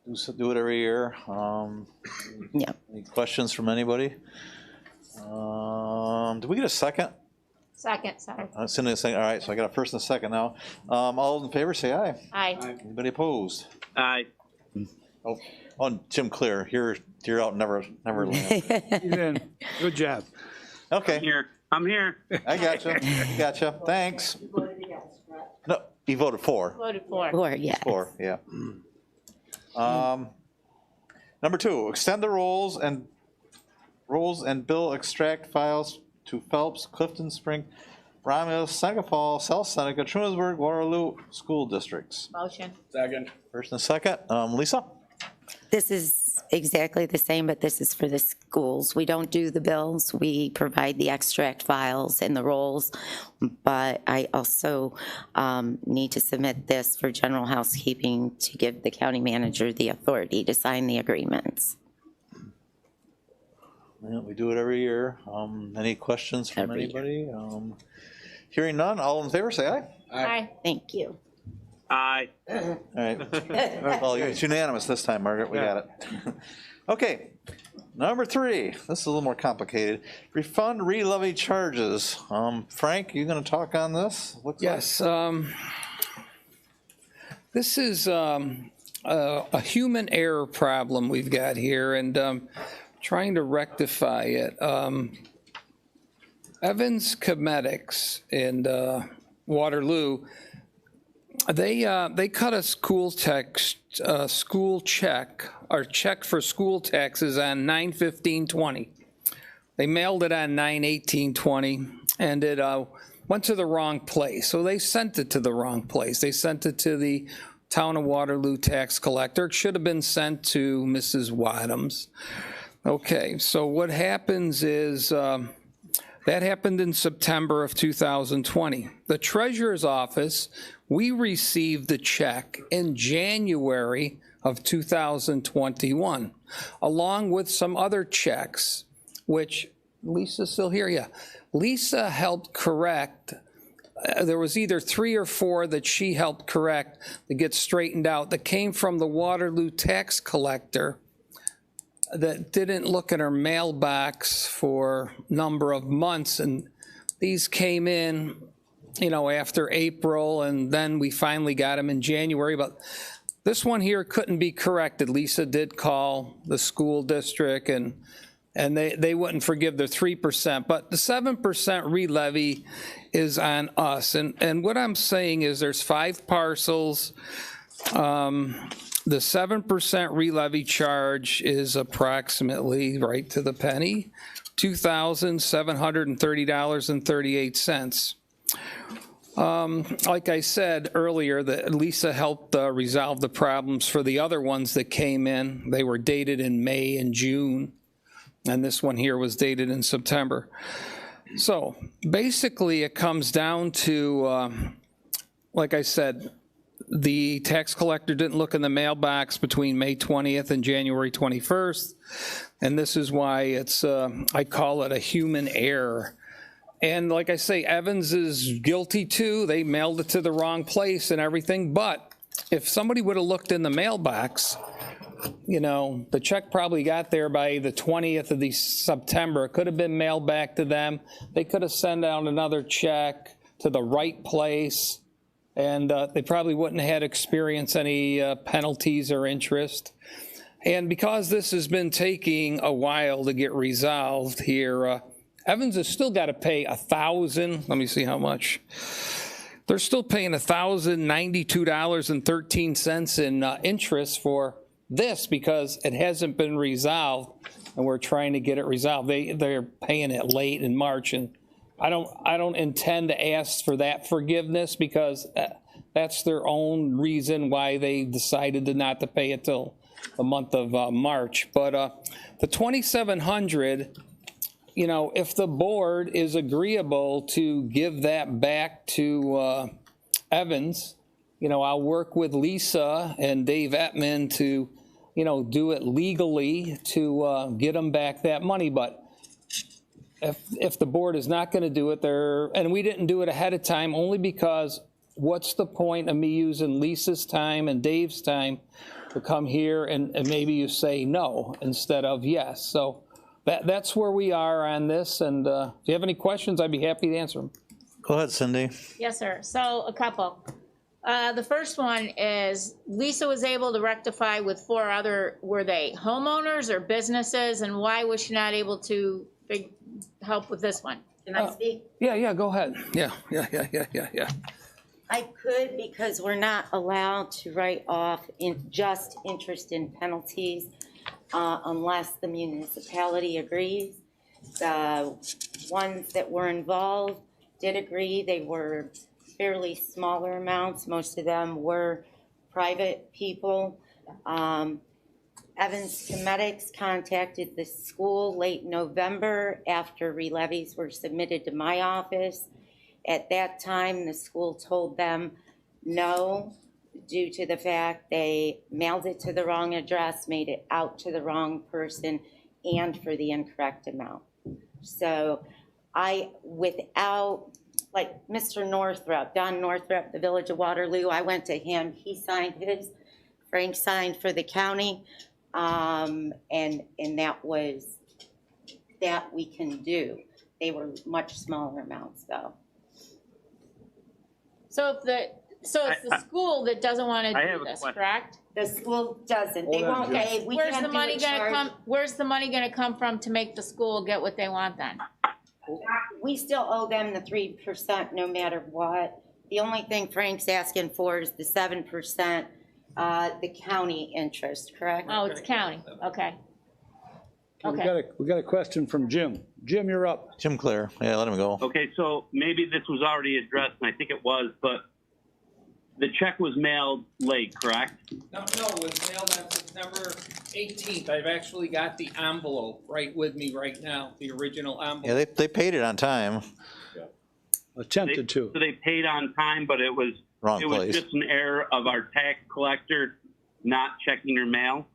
Do it every year. Yeah. Any questions from anybody? Did we get a second? Second, sorry. All right, so I got a first and a second now. All those in favor, say aye. Aye. Anybody opposed? Aye. Oh, Jim Clear, you're out Neverland. He's in. Good job. Okay. I'm here. I gotcha. Thanks. No, he voted for. Voted for. Or, yes. For, yeah. Number two, extend the rolls and bill extract files to Phelps, Clifton Spring, Romulus, Seneca Falls, South Seneca, Trumansburg, Waterloo school districts. Motion. Second. First and second. Lisa? This is exactly the same, but this is for the schools. We don't do the bills. We provide the extract files and the rolls, but I also need to submit this for general housekeeping to give the county manager the authority to sign the agreements. Yeah, we do it every year. Any questions from anybody? Hearing none, all in favor, say aye. Aye. Thank you. Aye. All right. Well, it's unanimous this time, Margaret. We got it. Okay. Number 3, this is a little more complicated. Refund re-levy charges. Frank, you going to talk on this? Yes. This is a human error problem we've got here, and trying to rectify it. Evans Cosmetics in Waterloo, they cut a school check for school taxes on 9/15/20. They mailed it on 9/18/20, and it went to the wrong place. So they sent it to the wrong place. They sent it to the Town of Waterloo tax collector. It should have been sent to Mrs. Wadhams. Okay, so what happens is that happened in September of 2020. The treasurer's office, we received the check in January of 2021, along with some other checks, which Lisa's still here. Yeah, Lisa helped correct. There was either 3 or 4 that she helped correct to get straightened out that came from the Waterloo tax collector that didn't look in her mailbox for a number of months, and these came in, after April, and then we finally got them in January. But this one here couldn't be corrected. Lisa did call the school district, and they wouldn't forgive the 3%, but the 7% re-levy is on us. And what I'm saying is there's 5 parcels. The 7% re-levy charge is approximately, right to the penny, $2,730.38. Like I said earlier, that Lisa helped resolve the problems for the other ones that came in. They were dated in May and June, and this one here was dated in September. So basically it comes down to, like I said, the tax collector didn't look in the mailbox between May 20th and January 21st, and this is why it's, I call it a human error. And like I say, Evans is guilty too. They mailed it to the wrong place and everything, but if somebody would have looked in the mailbox, the check probably got there by the 20th of September. It could have been mailed back to them. They could have sent out another check to the right place, and they probably wouldn't have experienced any penalties or interest. And because this has been taking a while to get resolved here, Evans has still got to pay $1,000. Let me see how much. They're still paying $1,092.13 in interest for this because it hasn't been resolved, and we're trying to get it resolved. They're paying it late in March, and I don't intend to ask for that forgiveness because that's their own reason why they decided not to pay it till the month of March. But the $2,700, if the board is agreeable to give that back to Evans, I'll work with Lisa and Dave Ettman to, do it legally to get them back that money. But if the board is not going to do it, and we didn't do it ahead of time, only because what's the point of me using Lisa's time and Dave's time to come here and maybe you say no instead of yes. So that's where we are on this, and if you have any questions, I'd be happy to answer them. Go ahead, Cindy. Yes, sir. So a couple. The first one is Lisa was able to rectify with 4 other, were they homeowners or businesses, and why was she not able to help with this one? Can I speak? Yeah, go ahead. Yeah. I could, because we're not allowed to write off just interest and penalties unless the municipality agrees. The ones that were involved did agree. They were fairly smaller amounts. Most of them were private people. Evans Comedics contacted the school late November after re-levies were submitted to my office. At that time, the school told them no, due to the fact they mailed it to the wrong address, made it out to the wrong person, and for the incorrect amount. So without, like Mr. Northrup, Don Northrup, the Village of Waterloo, I went to him, he signed his, Frank signed for the county, and that we can do. They were much smaller amounts though. So it's the school that doesn't want to do this, correct? The school doesn't. They won't pay. We Where's can't the do money a gonna charge. come? Where's the money gonna come from to make the school get what they want then? We still owe them the 3% no matter what. The only thing Frank's asking for is the 7%, the county interest, correct? Oh, it's county, okay. We got a question from Jim. Jim, you're up. Jim Clear, yeah, let him go. Okay, so maybe this was already addressed, and I think it was, but the check was mailed late, correct? No, it was mailed on September 18th. I've actually got the envelope right with me right now, the original envelope. Yeah, they paid it on time. Attempted to. So they paid on time, but it was Wrong place. was just an error of our tax collector not checking your mail?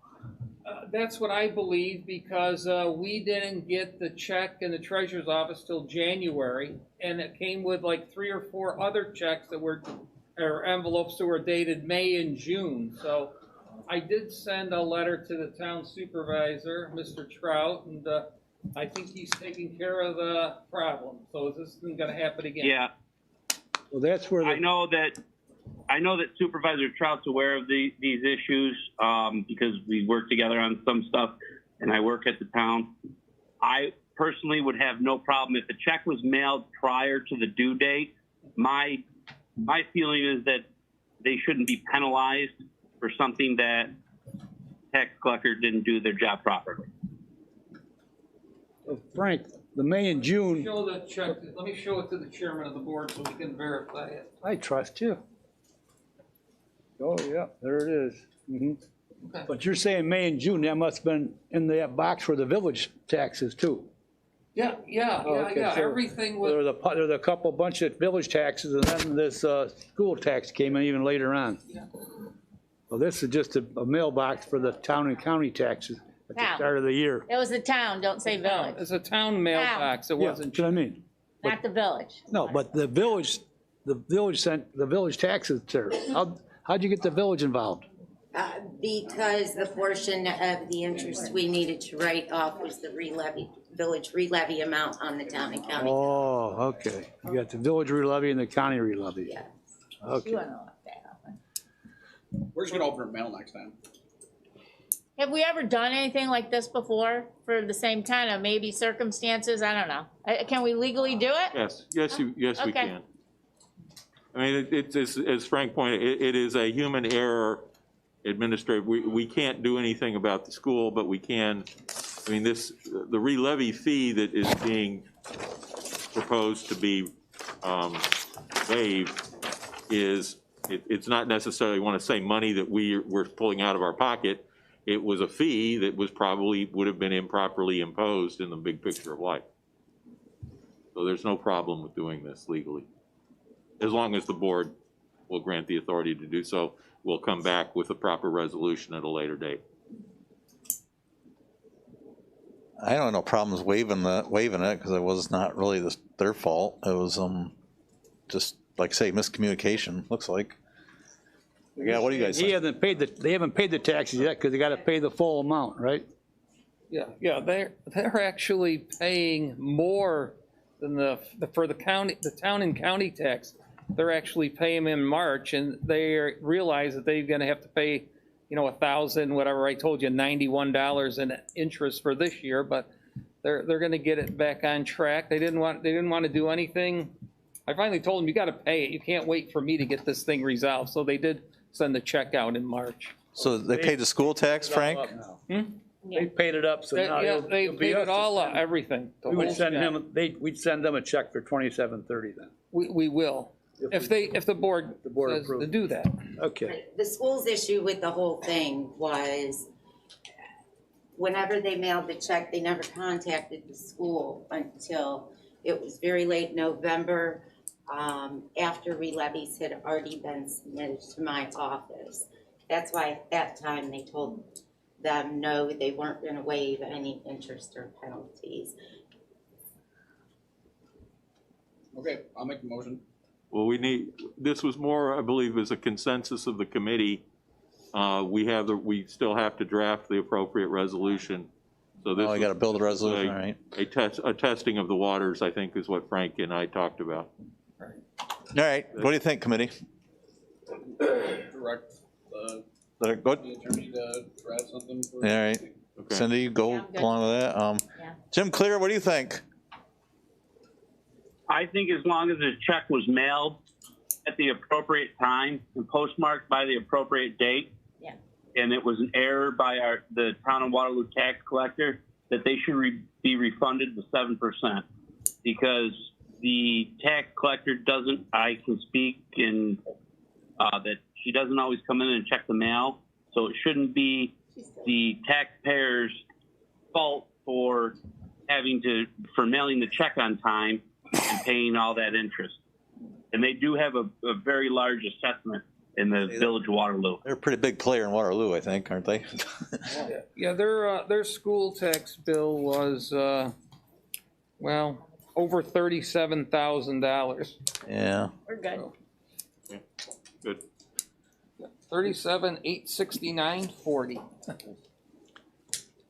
That's what I believe, because we didn't get the check in the treasurer's office till January, and it came with like 3 or 4 other checks that were, or envelopes that were dated May and June. So I did send a letter to the town supervisor, Mr. Trout, and I think he's taking care of the problem. So this isn't going to happen again. Yeah. Well, that's where I know that Supervisor Trout's aware of these issues because we work together on some stuff, and I work at the town. I personally would have no problem if the check was mailed prior to the due date. My feeling is that they shouldn't be penalized for something that tax collector didn't do their job properly. Frank, the May and June. Show the check. Let me show it to the chairman of the board so we can verify it. I trust you. Oh, yeah, there it is. Okay. But you're saying May and June, that must have been in that box for the village taxes too. Yeah. So Everything was. There's a couple bunch of village taxes, and then this school tax came in even later on. Yeah. Well, this is just a mailbox for the town and county taxes at the start of the year. It was the town, don't say village, It's a town mailbox. It wasn't. That's what I mean. not the village. No, but the village sent the village taxes there. How'd you get the village involved? Because the portion of the interest we needed to write off was the village re-levy amount on the town and county. Oh, okay. You got the village re-levy and the county re-levy. Yeah. Okay. We're just gonna open our mail next time. Have we ever done anything like this before for the same kind of maybe circumstances? I don't know. Can we legally do it? Yes, we Okay. can. I mean, it's as Frank pointed, it is a human error administrative. We can't do anything about the school, but we can, I mean, the re-levy fee that is being proposed to be waived is, it's not necessarily, want to say, money that we're pulling out of our pocket. It was a fee that was probably, would have been improperly imposed in the big picture of life. So there's no problem with doing this legally. As long as the board will grant the authority to do so, we'll come back with a proper resolution at a later date. I don't have no problems waiving it because it was not really their fault. It was just like say miscommunication. Looks like. Yeah, what do you guys think? They haven't paid the taxes yet because they got to pay the full amount, right? Yeah. They're actually paying more than for the town and county tax. They're actually paying them in March, and they realize that they're going to have to pay, $1,000, whatever I told you, $91 in interest for this year. But they're going to get it back on track. They didn't want to do anything. I finally told them, you got to pay it. You can't wait for me to get this thing resolved. So they did send the check out in March. So they paid the school tax, Frank? They paid it up, so now they paid it all up, everything. We'd send them a check for $27.30 then. We will, if the board says to do that. Okay. The school's issue with the whole thing was whenever they mailed the check, they never contacted the school until it was very late November, after re-levies had already been submitted to my office. That's why at that time they told them no, they weren't gonna waive any interest or penalties. Okay, I'll make the motion. Well, this was more, I believe, as a consensus of the committee. We still have to draft the appropriate resolution. So this. Oh, I gotta build a resolution, all right. A testing of the waters, I think, is what Frank and I talked about. All right, what do you think, committee? Direct Let it go. the attorney to draft something for. All right, Okay. Cindy, you go along with that. Jim Clear, what do you think? I think as long as the check was mailed at the appropriate time and postmarked by the appropriate date, and it was an error by the town of Waterloo tax collector, that they should be refunded the 7%, because the tax collector doesn't. I can speak in that she doesn't always come in and check the mail, so it shouldn't be the taxpayer's fault for mailing the check on time and paying all that interest. And they do have a very large assessment in the village of Waterloo. They're a pretty big player in Waterloo, I think, aren't they? Yeah, their school tax bill was, well, over $37,000. Yeah. We're good. Good. 37,869.40.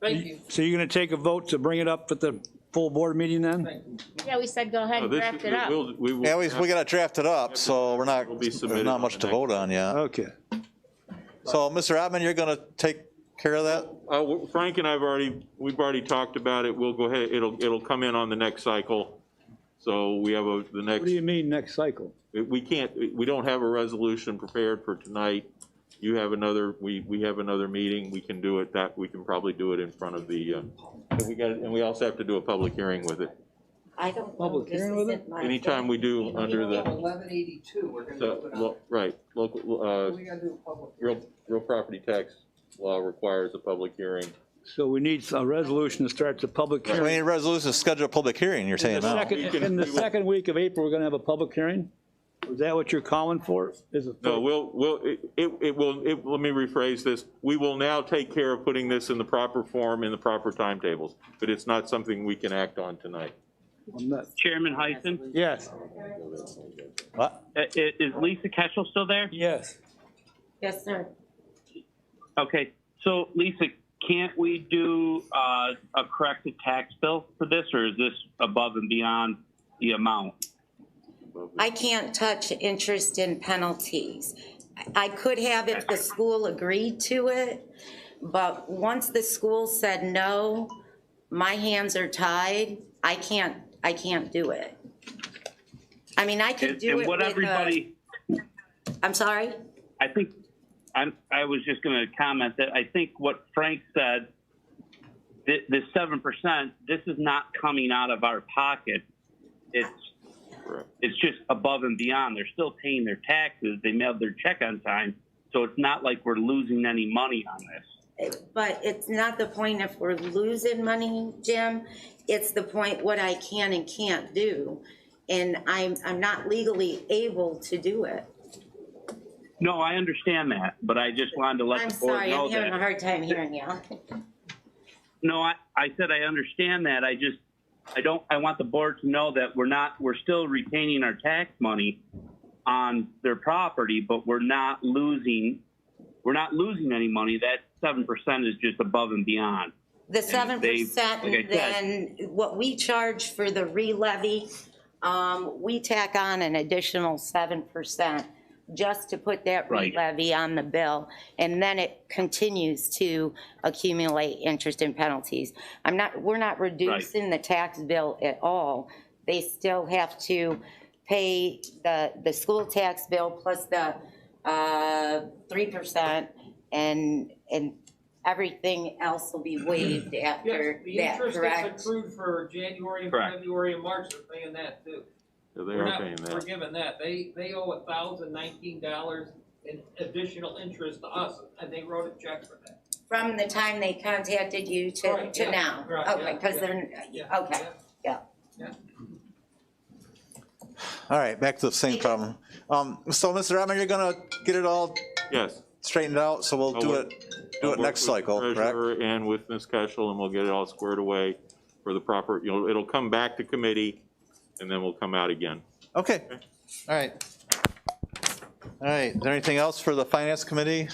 Thank you. So you're gonna take a vote to bring it up at the full board meeting then? Yeah, we said go ahead and draft it up. Yeah, we gotta draft it up, so there's not much to vote on yet. Okay. So, Mr. Ottman, you're gonna take care of that? Frank and we've already talked about it. We'll go ahead, it'll come in on the next cycle. So we have the next. What do you mean next cycle? We don't have a resolution prepared for tonight. You have we have another meeting. We can do it we can probably do it in front of the, and we also have to do a public hearing with it. I don't. Public hearing with it? Anytime we do under the. 1182, we're gonna do it. Right, local, We gotta do a public. real property tax law requires a public hearing. So we need a resolution to start the public We hearing. need a resolution to schedule a public hearing, you're saying now? In the second week of April, we're gonna have a public hearing? Is that what you're calling for? No, let me rephrase this. We will now take care of putting this in the proper form, in the proper timetables, but it's not something we can act on tonight. Chairman Heisen? Yes. What? Is Lisa Ketchel still there? Yes. Yes, sir. Okay, so Lisa, can't we do a corrected tax bill for this, or is this above and beyond the amount? I can't touch interest and penalties. I could have if the school agreed to it, but once the school said no, my hands are tied. I can't do it. I mean, I could do it with I'm sorry? I was just going to comment that I think what Frank said, this 7%, this is not coming out of our pocket. It's just above and beyond. They're still paying their taxes. They mailed their check on time. So it's not like we're losing any money on this. But it's not the point if we're losing money, Jim. It's the point what I can and can't do. And I'm not legally able to do it. No, I understand that, but I just wanted to let the board know that. I'm sorry, I'm having a hard time hearing you. No, I said I understand that. I want the board to know that we're still retaining our tax money on their property, but we're not losing any money. That 7% is just above and beyond. The 7%, and then what we charge for the re-levy, we tack on an additional 7% just to put that re-levy on the bill, and then it continues to accumulate interest and penalties. We're not reducing the tax bill at all. They still have to pay the school tax bill plus the 3%, and everything else will be waived after the that, interest correct? that's accrued for January and Correct. February and March, they're paying that too. So they We're are not paying that. forgiving that. They owe $1,019 in additional interest to us, and they wrote a check for that. From the time they contacted you to now? Okay, because they're, okay, yeah. All right, back to the same problem. So, Mr. Edmund, you're gonna get it all Yes. straightened out, so we'll do it I'll next work with cycle, the correct? treasurer and with Ms. Keschel, and we'll get it all squared away for the proper, it'll come back to committee, and then we'll come out again. Okay, all right. All right, is there anything else for the finance committee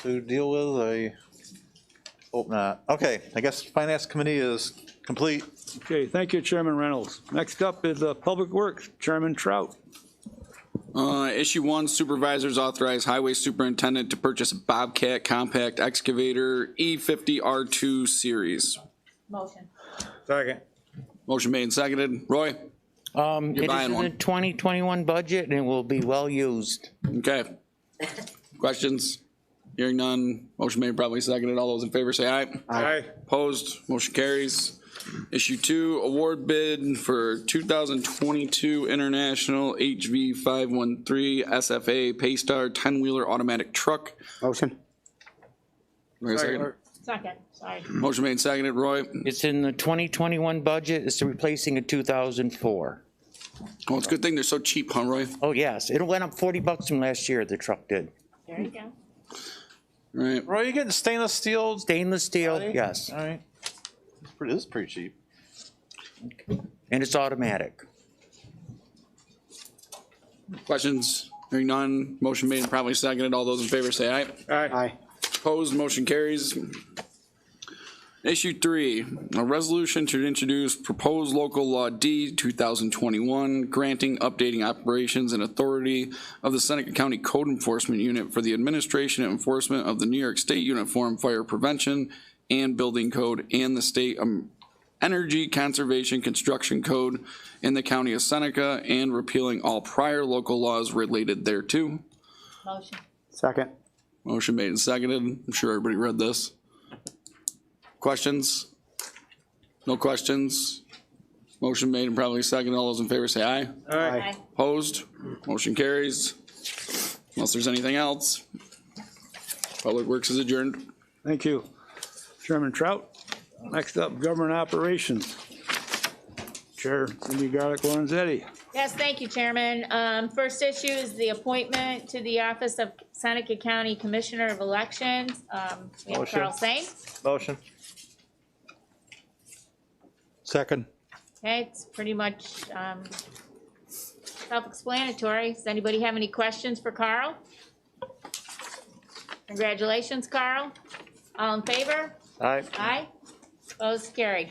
to deal with? I hope not. Okay, I guess finance committee is complete. Okay, thank you, Chairman Reynolds. Next up is Public Works, Chairman Trout. Issue 1, supervisors authorize highway superintendent to purchase a Bobcat compact excavator E50 R2 series. Motion. Second. Motion made and seconded. Roy? It You're is in buying the one. 2021 budget and it will be well used. Okay. Questions? Hearing none. Motion made, probably seconded. All those in favor say aye. Aye. Opposed? Motion carries. Issue 2, award bid for 2022 International HV 513 SFA Paystar 10-wheeler automatic truck. Motion. Wait a second. Second, sorry. Motion made and seconded. Roy? It's in the 2021 budget. It's replacing a 2004. Well, it's a good thing they're so cheap, huh, Roy? Oh, yes. It went up $40 from last year, the truck did. There you go. Right. Roy, you getting stainless steel? Stainless steel, body? yes. All right. This is pretty cheap. And it's automatic. Questions? Hearing none. Motion made and probably seconded. All those in favor say aye. Aye. Opposed? Motion carries. Issue 3, a resolution to introduce proposed local law D 2021, granting, updating operations and authority of the Seneca County Code Enforcement Unit for the administration and enforcement of the New York State Uniform Fire Prevention and Building Code and the State Energy Conservation Construction Code in the County of Seneca, and repealing all prior local laws related thereto. Motion. Second. Motion made and seconded. I'm sure everybody read this. Questions? No questions? Motion made and probably seconded. All those in favor say aye. Aye. Opposed? Motion carries. Unless there's anything else. Public Works is adjourned. Thank you, Chairman Trout. Next up, Government Operations. Chair Cindy Garlick-Lorenzetti. Yes, thank you, Chairman. First issue is the appointment to the office of Seneca County Commissioner of Elections. We have Motion. Carl Sane. Motion. Second. Okay, it's pretty much self-explanatory. Does anybody have any questions for Carl? Congratulations, Carl. All in favor? Aye. Aye. Opposed, carried.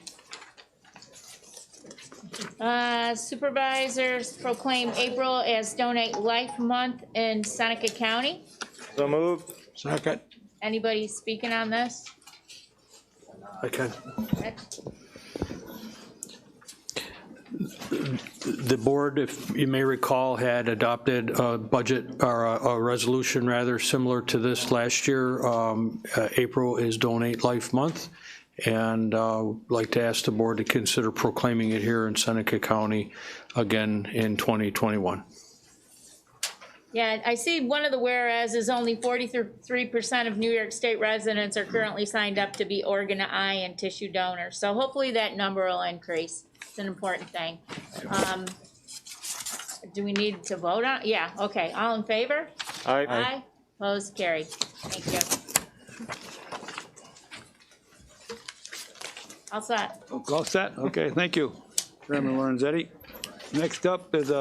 Supervisors proclaim April as Donate Life Month in Seneca County. So moved. Second. Anybody speaking on this? I can. The board, if you may recall, had adopted a budget, or a resolution rather, similar to this last year. April is Donate Life Month, and I'd like to ask the board to consider proclaiming it here in Seneca County again in 2021. Yeah, I see one of the whereas is only 43% of New York State residents are currently signed up to be organ, eye, and tissue donors. So hopefully that number will increase. It's an important thing. Do we need to vote on? Yeah, okay. All in favor? Aye. Aye. Opposed, carried. Thank you. All set. All set? Okay, thank you, Chairman Lorenzetti. Next up is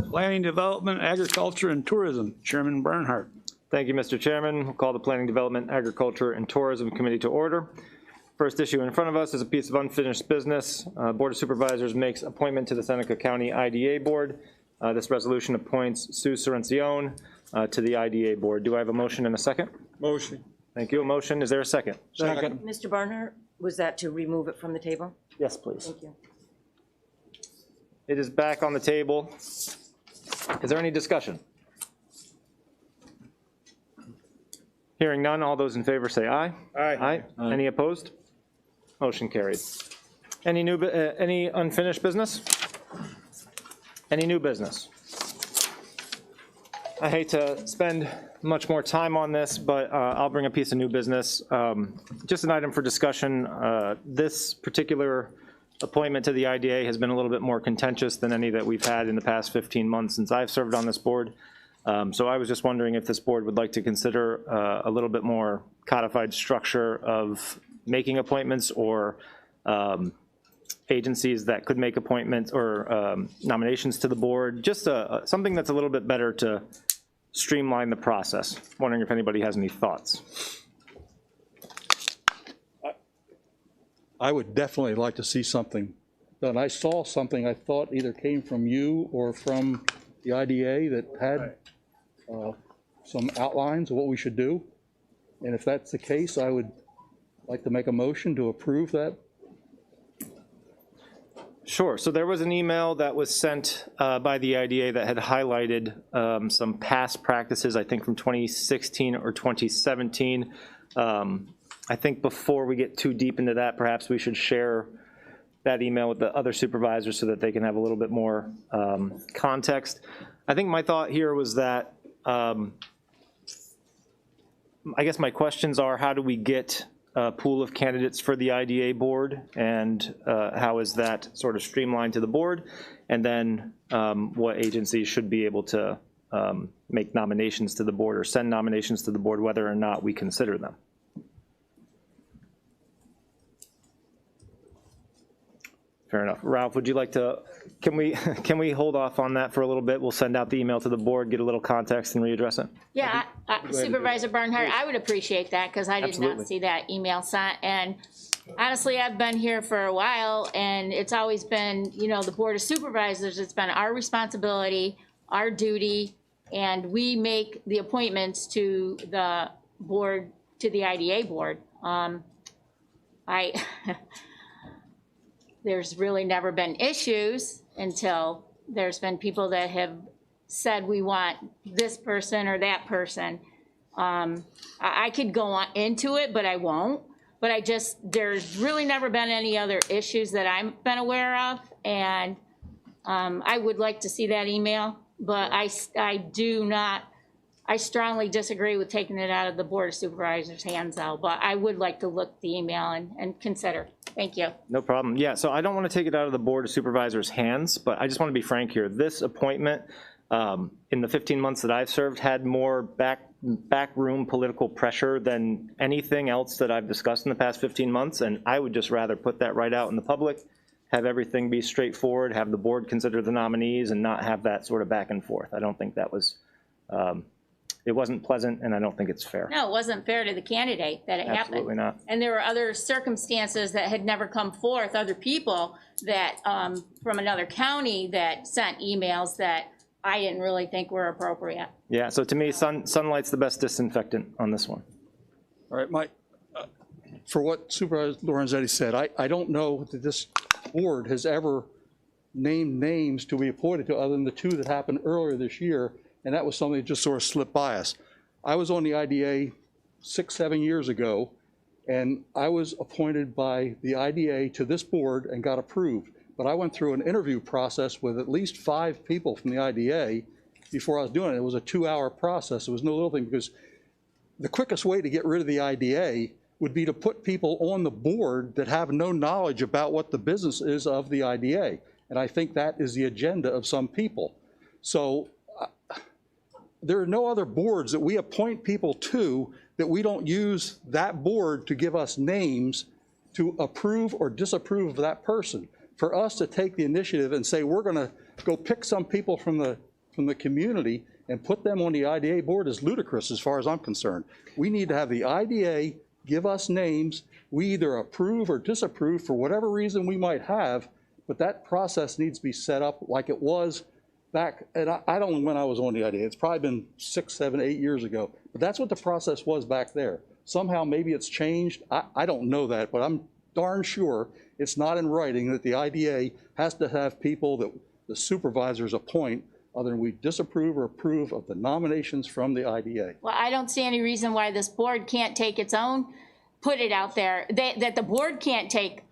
Planning, Development, Agriculture, and Tourism, Chairman Barnhart. Thank you, Mr. Chairman. We'll call the Planning, Development, Agriculture, and Tourism Committee to order. First issue in front of us is a piece of unfinished business. Board of Supervisors makes appointment to the Seneca County IDA Board. This resolution appoints Sue Sorencione to the IDA Board. Do I have a motion and a second? Motion. Thank you. A motion. Is there a second? Second. Mr. Barnhart, was that to remove it from the table? Yes, please. Thank you. It is back on the table. Is there any discussion? Hearing none, all those in favor say aye. Aye. Aye. Any opposed? Motion carried. Any any unfinished business? Any new business? I hate to spend much more time on this, but I'll bring a piece of new business. Just an item for discussion. This particular appointment to the IDA has been a little bit more contentious than any that we've had in the past 15 months since I've served on this board. So I was just wondering if this board would like to consider a little bit more codified structure of making appointments, or agencies that could make appointments or nominations to the board. Just something that's a little bit better to streamline the process. Wondering if anybody has any thoughts. I would definitely like to see something done. I saw something I thought either came from you or from the IDA that had some outlines of what we should do. And if that's the case, I would like to make a motion to approve that. Sure. So there was an email that was sent by the IDA that had highlighted some past practices, I think from 2016 or 2017. I think before we get too deep into that, perhaps we should share that email with the other supervisors so that they can have a little bit more context. I think my thought here was that, I guess my questions are, how do we get a pool of candidates for the IDA board, and how is that sort of streamlined to the board? And then what agencies should be able to make nominations to the board or send nominations to the board, whether or not we consider them. Fair enough. Ralph, would you like to, can we hold off on that for a little bit? We'll send out the email to the board, get a little context, and readdress it. Yeah, Supervisor Barnhart, I would appreciate that, because I did not see that email sent. And honestly, I've been here for a while, and it's always been, you know, the Board of Supervisors, it's been our responsibility, our duty, and we make the appointments to the board, to the IDA board. There's really never been issues until there's been people that have said we want this person or that person. I could go on into it, but I won't. But there's really never been any other issues that I've been aware of. And I would like to see that email, but I strongly disagree with taking it out of the Board of Supervisors' hands out, but I would like to look the email and consider. Thank you. No problem. Yeah, so I don't want to take it out of the Board of Supervisors' hands, but I just want to be frank here. This appointment, in the 15 months that I've served, had more backroom political pressure than anything else that I've discussed in the past 15 months, and I would just rather put that right out in the public, have everything be straightforward, have the board consider the nominees, and not have that sort of back and forth. I don't think that was... it wasn't pleasant, and I don't think it's fair. No, it wasn't fair to the candidate that it happened. Absolutely not. And there were other circumstances that had never come forth, other people that, from another county that sent emails that I didn't really think were appropriate. Yeah, so to me, sunlight's the best disinfectant on this one. All right, Mike, for what Supervisor Lorenzetti said, I don't know that this board has ever named names to be appointed to other than the two that happened earlier this year. And that was something that just sort of slipped by us. I was on the IDA 6-7 years ago, and I was appointed by the IDA to this board and got approved. But I went through an interview process with at least 5 people from the IDA before I was doing it. It was a 2-hour process. It was no little thing, because the quickest way to get rid of the IDA would be to put people on the board that have no knowledge about what the business is of the IDA. And I think that is the agenda of some people. So there are no other boards that we appoint people to that we don't use that board to give us names to approve or disapprove of that person. For us to take the initiative and say, we're going to go pick some people from the community and put them on the IDA board is ludicrous as far as I'm concerned. We need to have the IDA give us names. We either approve or disapprove for whatever reason we might have, but that process needs to be set up like it was back, and I don't know when I was on the IDA. It's probably been 6, 7, 8 years ago. But that's what the process was back there. Somehow maybe it's changed. I don't know that, but I'm darn sure it's not in writing that the IDA has to have people that the supervisors appoint, other than we disapprove or approve of the nominations from the IDA. Well, I don't see any reason why this board can't take its own, put it out there, that the board can't take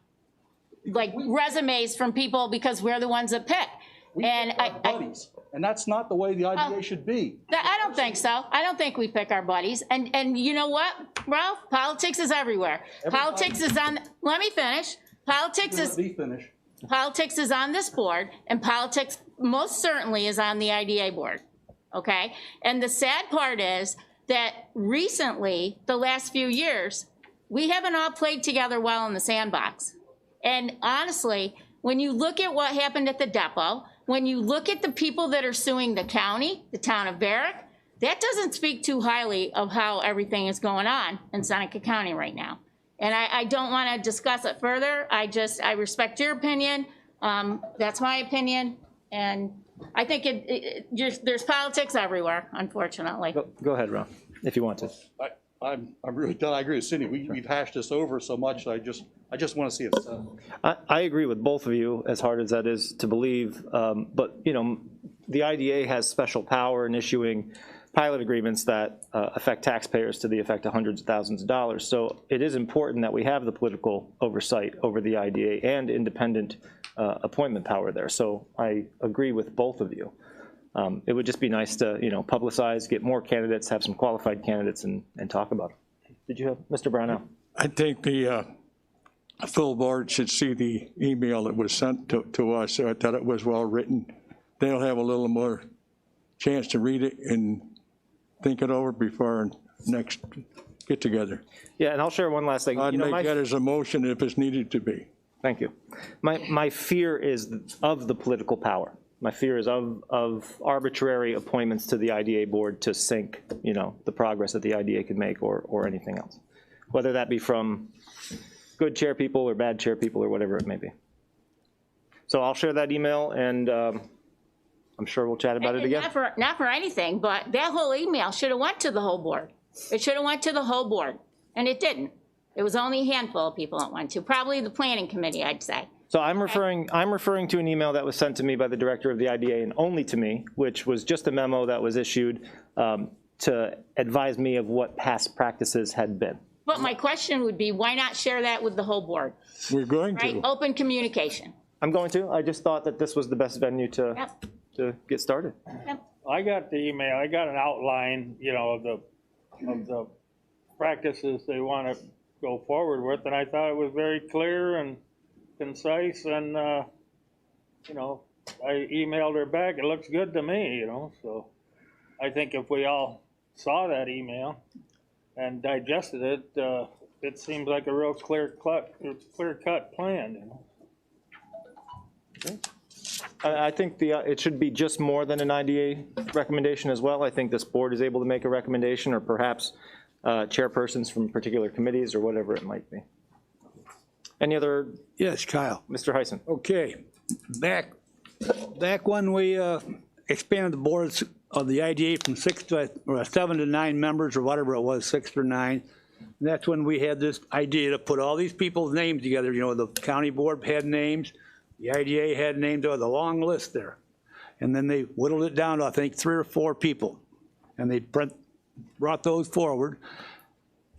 like resumes from people because we're the ones that pick. We pick our buddies, and that's not the way the IDA should be. I don't think so. I don't think we pick our buddies. And you know what, Ralph? Politics is everywhere. Politics is on, let me finish. Politics is on this board, and politics most certainly is on the IDA board, okay? And the sad part is that recently, the last few years, we haven't all played together well in the sandbox. And honestly, when you look at what happened at the depot, when you look at the people that are suing the county, the town of Barrick, that doesn't speak too highly of how everything is going on in Seneca County right now. And I don't want to discuss it further. I respect your opinion. That's my opinion. And I think there's politics everywhere, unfortunately. Go ahead, Ron, if you want to. I'm really done. I agree with Cindy. We've hashed this over so much. I just want to see it settled. I agree with both of you, as hard as that is to believe. But, you know, the IDA has special power in issuing pilot agreements that affect taxpayers to the effect of hundreds of thousands of dollars. So it is important that we have the political oversight over the IDA and independent appointment power there. So I agree with both of you. It would just be nice to, you know, publicize, get more candidates, have some qualified candidates, and talk about it. Did you have, Mr. Brownell? I think the full board should see the email that was sent to us. So I thought it was well written. They'll have a little more chance to read it and think it over before our next get together. Yeah, and I'll share one last thing. I'd make that as a motion if it's needed to be. Thank you. My fear is of the political power. My fear is of arbitrary appointments to the IDA board to sink, you know, the progress that the IDA could make or anything else, whether that be from good chair people or bad chair people or whatever it may be. So I'll share that email, and I'm sure we'll chat about it again. Not for anything, but that whole email should have went to the whole board. It should have went to the whole board, and it didn't. It was only a handful of people it went to, probably the planning committee, I'd say. So I'm referring to an email that was sent to me by the director of the IDA and only to me, which was just a memo that was issued to advise me of what past practices had been. But my question would be, why not share that with the whole board? We're going to. Right? Open communication. I'm going to. I just thought that this was the best venue to get started. Yep. I got the email. I got an outline, you know, of the practices they want to go forward with, and I thought it was very clear and concise, and you know, I emailed her back. It looks good to me, you know. So I think if we all saw that email and digested it, it seems like a real clear-cut plan, you know. Okay. I think it should be just more than an IDA recommendation as well. I think this board is able to make a recommendation, or perhaps chairpersons from particular committees or whatever it might be. Any other? Yes, Kyle. Mr. Heisen. Okay. Back when we expanded the boards of the IDA from 7 to 9 members, or whatever it was, 6 or 9, that's when we had this idea to put all these people's names together. You know, the county board had names, the IDA had names, there was a long list there. And then they whittled it down to, I think, 3 or 4 people. And they brought those forward.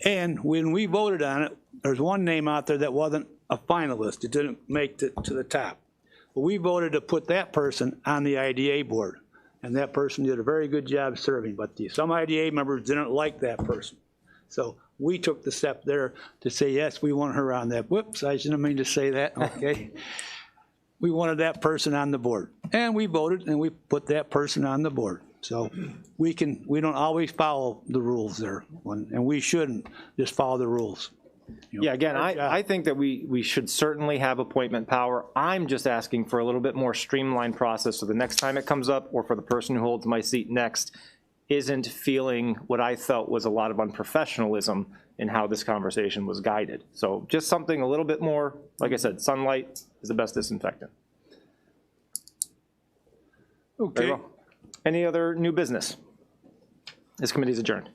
And when we voted on it, there's one name out there that wasn't a finalist. It didn't make it to the top. But we voted to put that person on the IDA board. And that person did a very good job serving. But some IDA members didn't like that person. So we took the step there to say, yes, we want her on that. Whoops, I shouldn't mean to say that, okay. We wanted that person on the board. And we voted, and we put that person on the board. So we don't always follow the rules there, and we shouldn't just follow the rules. You know, yeah, again, I think that we should certainly have appointment power. I'm just asking for a little bit more streamlined process, so the next time it comes up, or for the person who holds my seat next, isn't feeling what I felt was a lot of unprofessionalism in how this conversation was guided. So just something a little bit more, like I said, sunlight is the best disinfectant. Okay. Very well. Any other new business? This committee is adjourned.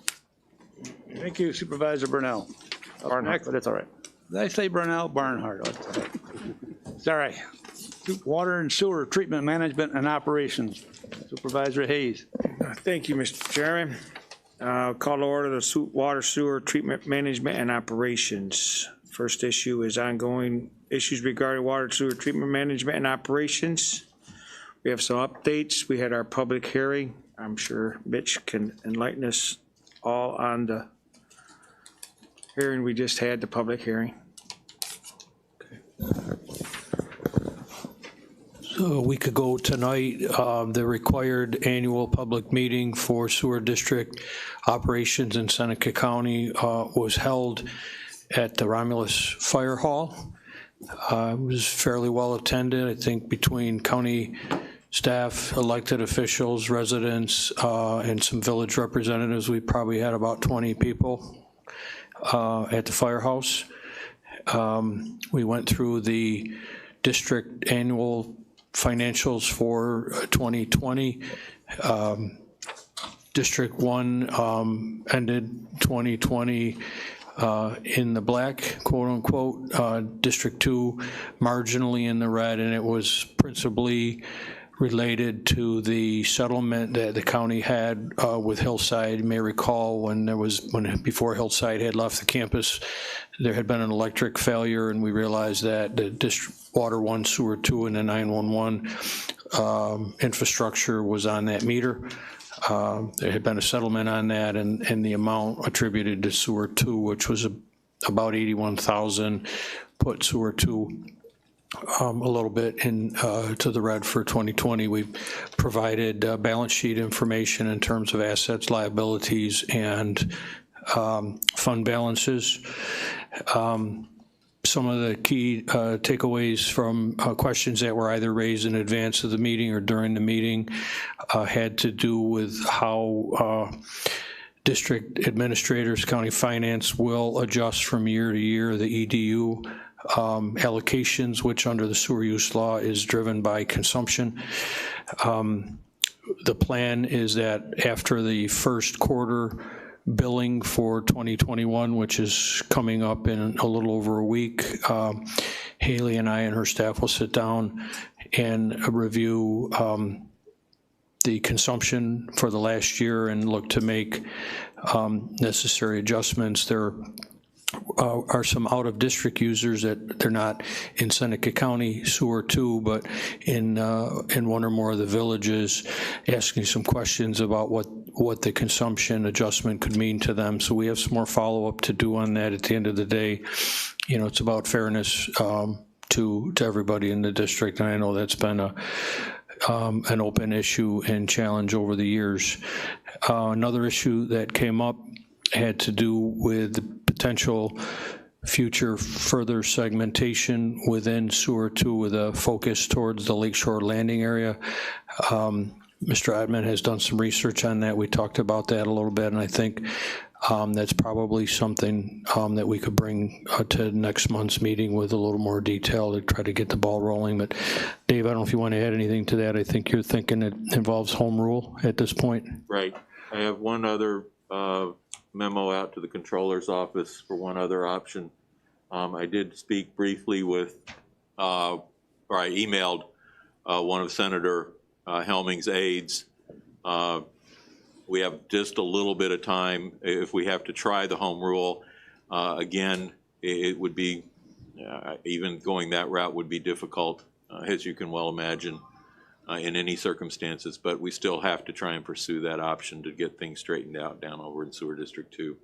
Thank you, Supervisor Burnell. Barnhart, but it's all right. Did I say Burnell? Barnhart. It's all right. Water and sewer treatment management and operations. Supervisor Hayes. Thank you, Mr. Chairman. Call to order the water sewer treatment management and operations. First issue is ongoing issues regarding water sewer treatment management and operations. We have some updates. We had our public hearing I'm sure Mitch can enlighten us all on the hearing we just had, the public hearing. So a week ago tonight, the required annual public meeting for sewer district operations in Seneca County was held at the Romulus Fire Hall. It was fairly well attended. I think between county staff, elected officials, residents, and some village representatives, we probably had about 20 people at the firehouse. We went through the district annual financials for 2020. District 1 ended 2020 in the black, quote unquote. District 2 marginally in the red, and it was principally related to the settlement that the county had with Hillside. You may recall before Hillside had left the campus, there had been an electric failure, and we realized that the district Water 1, Sewer 2, and the 911 infrastructure was on that meter. There had been a settlement on that, and the amount attributed to Sewer 2, which was about $81,000, put Sewer 2 a little bit to the red for 2020. We've provided balance sheet information in terms of assets, liabilities, and fund balances. Some of the key takeaways from questions that were either raised in advance of the meeting or during the meeting had to do with how district administrators, county finance will adjust from year to year the EDU allocations, which under the sewer use law is driven by consumption. The plan is that after the first quarter billing for 2021, which is coming up in a little over a week, Haley and I and her staff will sit down and review the consumption for the last year and look to make necessary adjustments. There are some out-of-district users that they're not in Seneca County Sewer 2, but in one or more of the villages, asking some questions about what the consumption adjustment could mean to them. So we have some more follow-up to do on that. At the end of the day, you know, it's about fairness to everybody in the district, and I know that's been an open issue and challenge over the years. Another issue that came up had to do with the potential future further segmentation within Sewer 2 with a focus towards the Lakeshore Landing area. Mr. Admin has done some research on that. We talked about that a little bit, and I think that's probably something that we could bring to next month's meeting with a little more detail to try to get the ball rolling. But Dave, I don't know if you want to add anything to that. I think you're thinking it involves home rule at this point. Right. I have one other memo out to the controller's office for one other option. I did speak briefly with, or I emailed one of Senator Helming's aides. We have just a little bit of time if we have to try the home rule. Again, it would be, even going that route would be difficult, as you can well imagine, in any circumstances, but we still have to try and pursue that option to get things straightened out down over in Sewer District 2.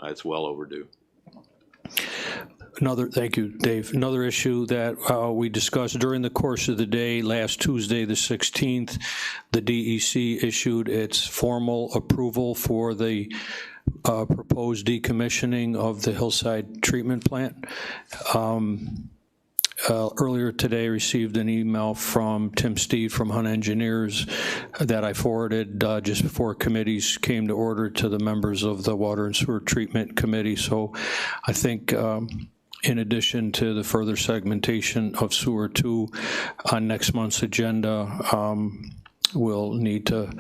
It's well overdue. Thank you, Dave. Another issue that we discussed during the course of the day, last Tuesday, the 16th, the DEC issued its formal approval for the proposed decommissioning of the Hillside treatment plant. Earlier today, received an email from Tim Steve from Hunt Engineers that I forwarded just before committees came to order to the members of the Water and Sewer Treatment Committee. So I think in addition to the further segmentation of Sewer 2 on next month's agenda, we'll need to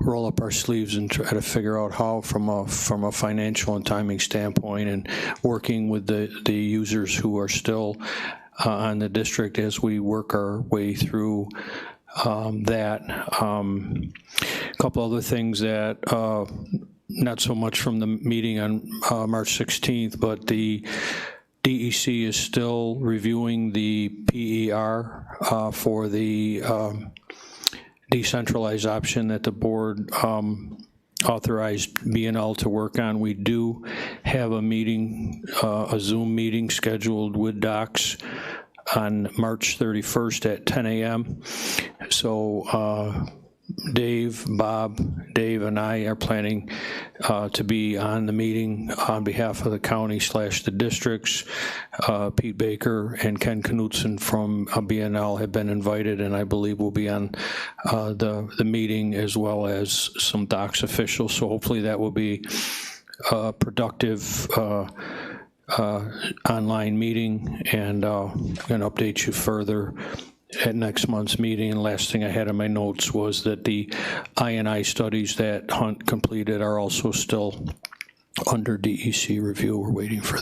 roll up our sleeves and try to figure out how, from a financial and timing standpoint, and working with the users who are still on the district as we work our way through that. A couple other things that, not so much from the meeting on March 16th, but the DEC is still reviewing the PER for the decentralized option that the board authorized BNL to work on. We do have a meeting, a Zoom meeting scheduled with Docs on March 31st at 10 a.m. So Dave, Bob, Dave, and I are planning to be on the meeting on behalf of the county / the districts. Pete Baker and Ken Knutson from BNL have been invited, and I believe will be on the meeting, as well as some Docs officials. So hopefully that will be a productive online meeting, and I'm going to update you further at next month's meeting. And last thing I had in my notes was that the I&I studies that Hunt completed are also still under DEC review. We're waiting for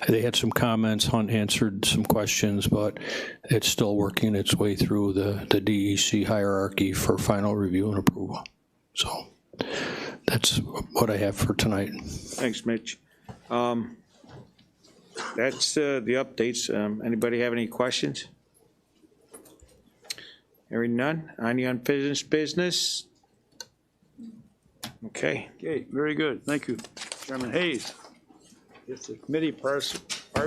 they had some comments, Hunt answered some questions, but it's still working its way through the DEC hierarchy for final review and approval. So that's what I have for tonight. Thanks, Mitch. That's the updates. Anybody have any questions? Hearing none. Any unfinished business? Okay. Okay, very good. Thank you, Chairman Hayes. Guess the committee part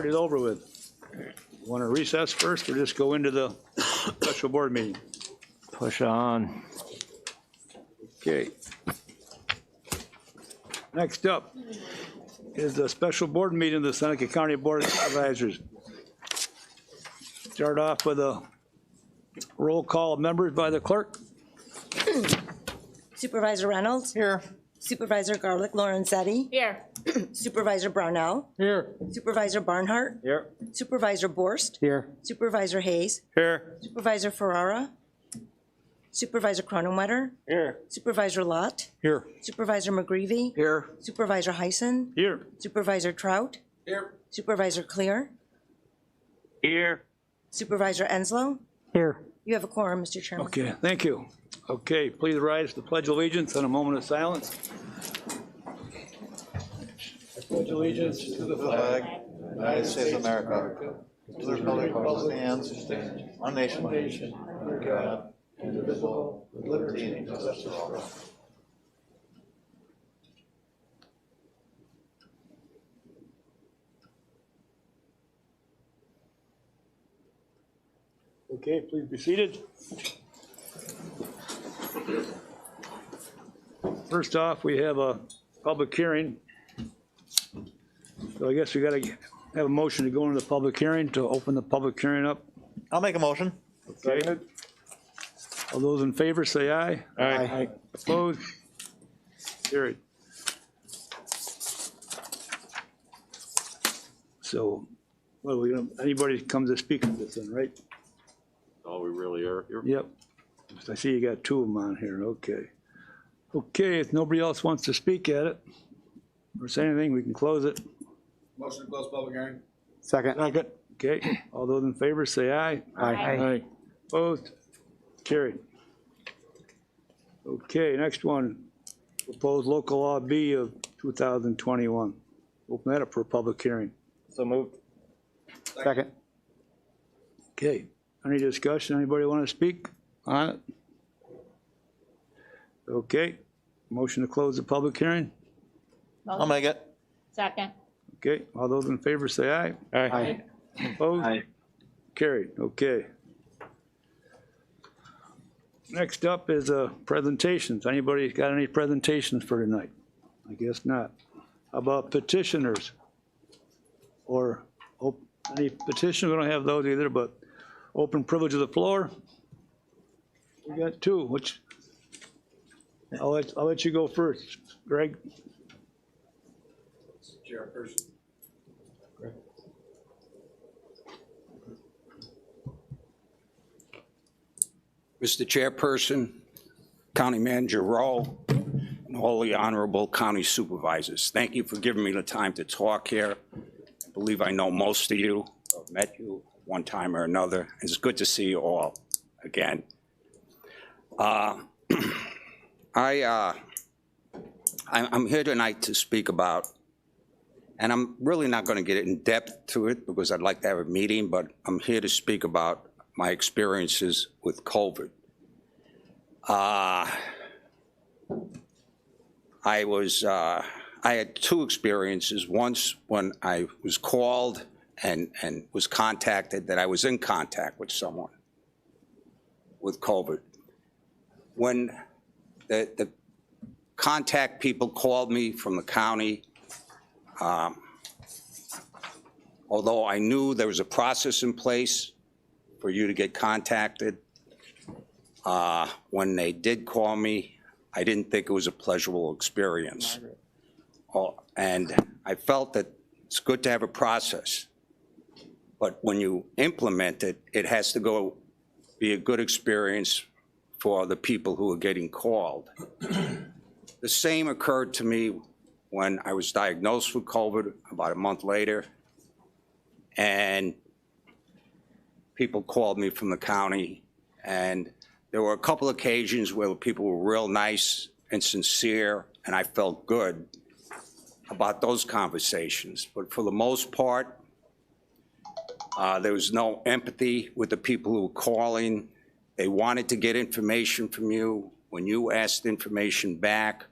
is over with. Want to recess first or just go into the special board meeting? Push on. Okay. Next up is the special board meeting of the Seneca County Board of Supervisors. Start off with a roll call of members by the clerk. Supervisor Reynolds? Here. Supervisor Garlic Lorenzetti? Here. Supervisor Brownell? Here. Supervisor Barnhart? Here. Supervisor Borst? Here. Supervisor Hayes? Here. Supervisor Ferrara? Supervisor Cronewetter? Here. Supervisor Lott? Here. Supervisor McGreevy? Here. Supervisor Heisen? Here. Supervisor Trout? Here. Supervisor Clear? Here. Supervisor Enslow? Here. You have a quorum, Mr. Chairman. Okay, thank you. Okay, please rise to the Pledge of Allegiance and a moment of silence. I pledge allegiance to the flag of the United States of America, to the republic which stands, one nation, under God, indivisible, with liberty and justice for all. Okay, please be seated. First off, we have a public hearing. So I guess we got to have a motion to go into the public hearing, to open the public hearing up. I'll make a motion. Okay. All those in favor say aye. Aye. Opposed? Carried. So, well, we don't, anybody comes to speak on this then, right? All we really are here. Yep. I see you got two of them on here, okay. Okay, if nobody else wants to speak at it or say anything, we can close it. Motion to close public hearing. Second. Second. Okay, all those in favor say aye. Aye. Opposed? Carried. Okay, next one, proposed local law B of 2021. Open that up for a public hearing. So moved. Second. Okay, any discussion? Anybody want to speak on it? Okay, motion to close the public hearing? I'll make it. Second. Okay, all those in favor say aye. Aye. Opposed? Aye. Carried, okay. Next up is presentations. Anybody got any presentations for tonight? I guess not. How about petitioners? Or any petitions? We don't have those either, but open privilege of the floor. We got two. Which I'll let you go first, Greg. Chairperson. Mr. Chairperson, County Manager Rowe, and all the honorable county supervisors, thank you for giving me the time to talk here. I believe I know most of you. I've met you one time or another. It's good to see you all again. I'm here tonight to speak about, and I'm really not going to get in depth to it because I'd like to have a meeting, but I'm here to speak about my experiences with COVID. I had two experiences. Once when I was called and was contacted that I was in contact with someone with COVID. When the contact people called me from the county, although I knew there was a process in place for you to get contacted, when they did call me, I didn't think it was a pleasurable experience. And I felt that it's good to have a process, but when you implement it, it has to be a good experience for the people who are getting called. The same occurred to me when I was diagnosed with COVID about a month later, and people called me from the county, and there were a couple occasions where people were real nice and sincere, and I felt good about those conversations. But for the most part, there was no empathy with the people who were calling. They wanted to get information from you. When you asked information back,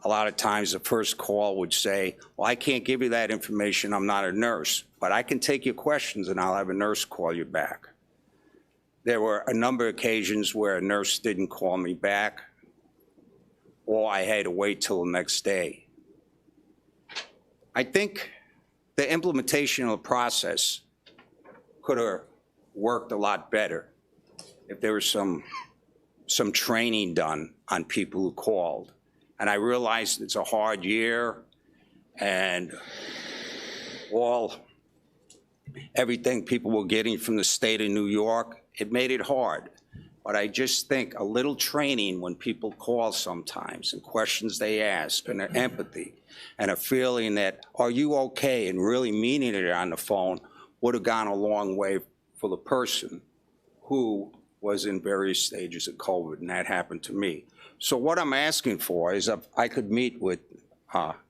a lot of times the first call would say, well, I can't give you that information, I'm not a nurse, but I can take your questions and I'll have a nurse call you back. There were a number of occasions where a nurse didn't call me back, or I had to wait till the next day. I think the implementation of the process could have worked a lot better if there was some training done on people who called. And I realized it's a hard year, and everything people were getting from the state of New York, it made it hard. But I just think a little training when people call sometimes, and questions they ask, and their empathy, and a feeling that, are you okay, and really meaning it on the phone, would have gone a long way for the person who was in various stages of COVID, and that happened to me. So what I'm asking for is if I could meet with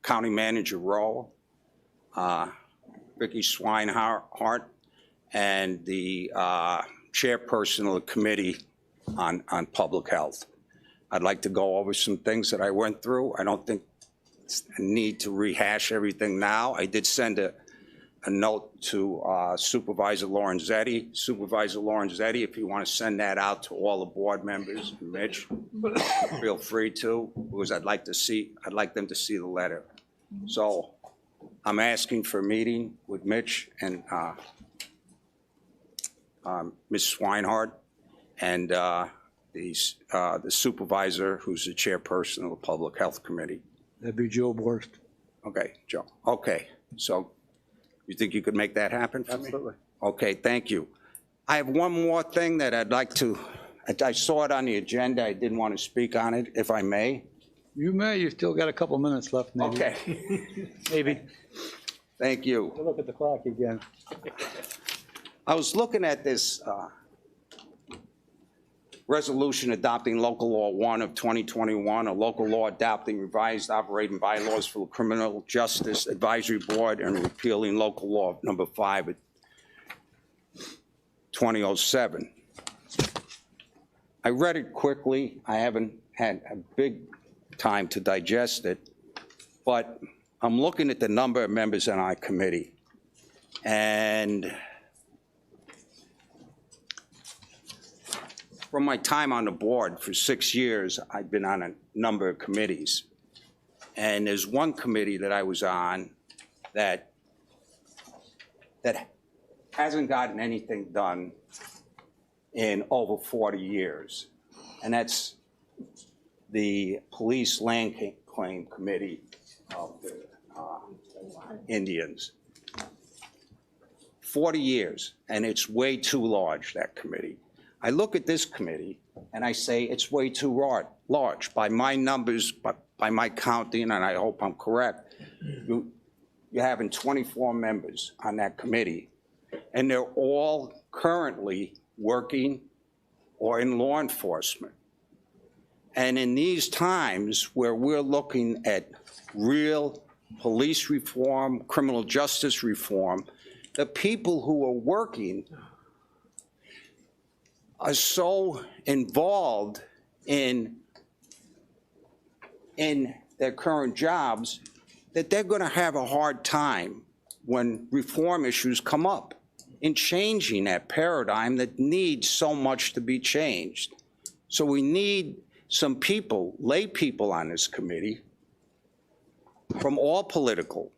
County Manager Rowe, Vicki Swinehart, and the chairperson of the Committee on Public Health. I'd like to go over some things that I went through. I don't think it's a need to rehash everything now. I did send a note to Supervisor Lorenzetti. Supervisor Lorenzetti, if you want to send that out to all the board members, Mitch, feel free to, because I'd like them to see the letter. So I'm asking for a meeting with Mitch and Ms. Swinehart and the supervisor who's the chairperson of the Public Health Committee. That'd be Joe Borst. Okay, Joe. Okay, so you think you could make that happen for me? Absolutely. Okay, thank you. I have one more thing that I'd like to, I saw it on the agenda. I didn't want to speak on it, if I may. You may, you still got a couple minutes left, maybe. Okay. Maybe. Thank you. Look at the clock again. I was looking at this resolution adopting local law 1 of 2021, a local law adopting revised operating bylaws for the Criminal Justice Advisory Board and repealing local law number 5 of 2007. I read it quickly. I haven't had a big time to digest it, but I'm looking at the number of members on our committee, and from my time on the board for 6 years, I've been on a number of committees. And there's one committee that I was on that hasn't gotten anything done in over 40 years. And that's the Police Land Claim Committee of the Indians. 40 years, and it's way too large, that committee. I look at this committee and I say it's way too large. By my numbers, by my counting, and I hope I'm correct, you're having 24 members on that committee, and they're all currently working or in law enforcement. And in these times where we're looking at real police reform, criminal justice reform, the people who are working are so involved in their current jobs, that they're going to have a hard time when reform issues come up in changing that paradigm that needs so much to be changed. So we need some people, lay people on this committee from all political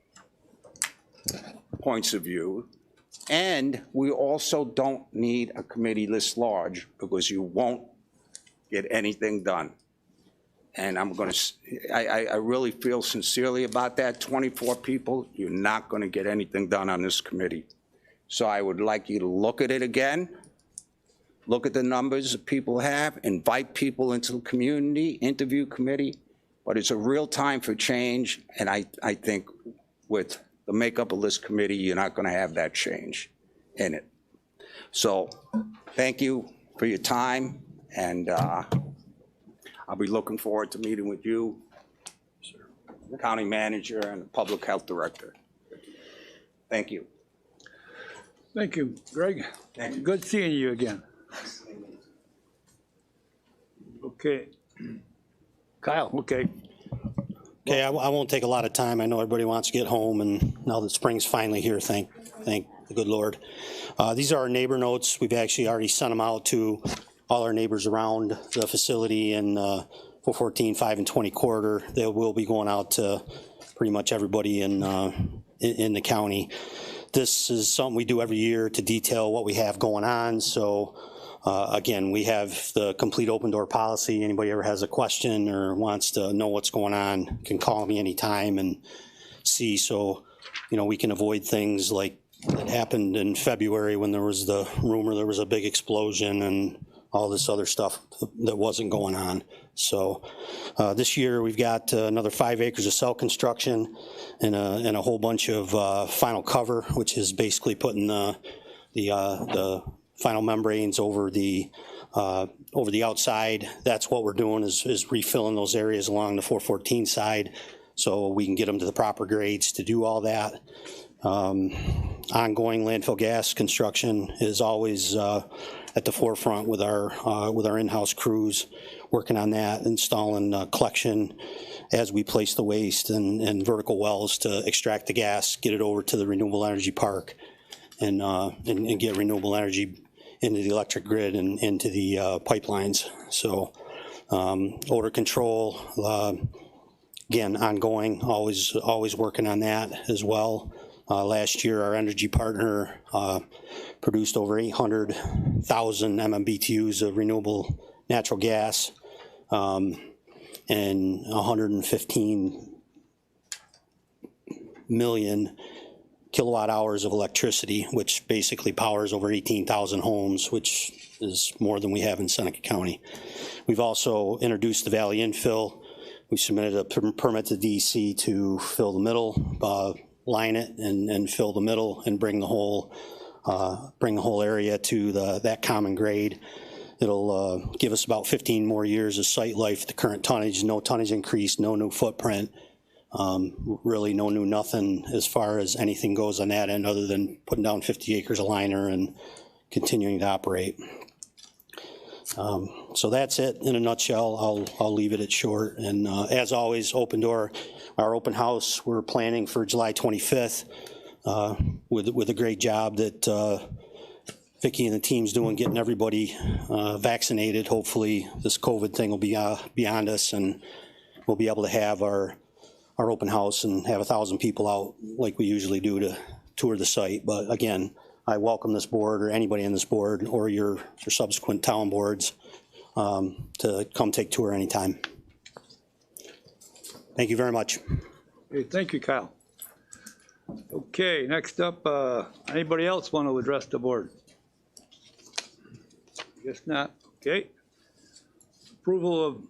points of view. And we also don't need a committee this large because you won't get anything done. And I really feel sincerely about that. 24 people, you're not going to get anything done on this committee. So I would like you to look at it again, look at the numbers that people have, invite people into the community, interview committee. But it's a real time for change, and I think with the makeup of this committee, you're not going to have that change in it. So thank you for your time, and I'll be looking forward to meeting with you, the county manager, and the public health director. Thank you. Thank you, Greg. Thank you. Good seeing you again. Okay. Kyle, okay. Okay, I won't take a lot of time. I know everybody wants to get home, and now that spring's finally here, thank the good Lord. These are our neighbor notes. We've actually already sent them out to all our neighbors around the facility in 414, 5, and 20 corridor. They will be going out to pretty much everybody in the county. This is something we do every year to detail what we have going on. So again, we have the complete open door policy. Anybody ever has a question or wants to know what's going on can call me anytime and see. So, you know, we can avoid things like that happened in February when there was the rumor there was a big explosion and all this other stuff that wasn't going on. So this year we've got another 5 acres of cell construction and a whole bunch of final cover, which is basically putting the final membranes over the outside. That's what we're doing is refilling those areas along the 414 side so we can get them to the proper grades to do all that. Ongoing landfill gas construction is always at the forefront with our in-house crews working on that, installing collection as we place the waste and vertical wells to extract the gas, get it over to the renewable energy park, and get renewable energy into the electric grid and into the pipelines. So odor control, again, ongoing, always working on that as well. Last year, our energy partner produced over 800,000 MMBTUs of renewable natural gas and 115 million kilowatt hours of electricity, which basically powers over 18,000 homes, which is more than we have in Seneca County. We've also introduced the Valley Infill. We submitted a permit to DC to fill the middle, line it and fill the middle and bring the whole area to that common grade. It'll give us about 15 more years of site life. The current tonnage, no tonnage increase, no new footprint, really no new nothing as far as anything goes on that end other than putting down 50 acres of liner and continuing to operate. So that's it in a nutshell. I'll leave it at short. And as always, open door, our open house, we're planning for July 25th with a great job that Vicki and the team's doing, getting everybody vaccinated. Hopefully this COVID thing will be beyond us and we'll be able to have our open house and have 1,000 people out like we usually do to tour the site. But again, I welcome this board or anybody in this board or your subsequent town boards to come take tour anytime. Thank you very much. Okay, thank you, Kyle. Okay, next up, anybody else want to address the board? Guess not. Okay. Approval of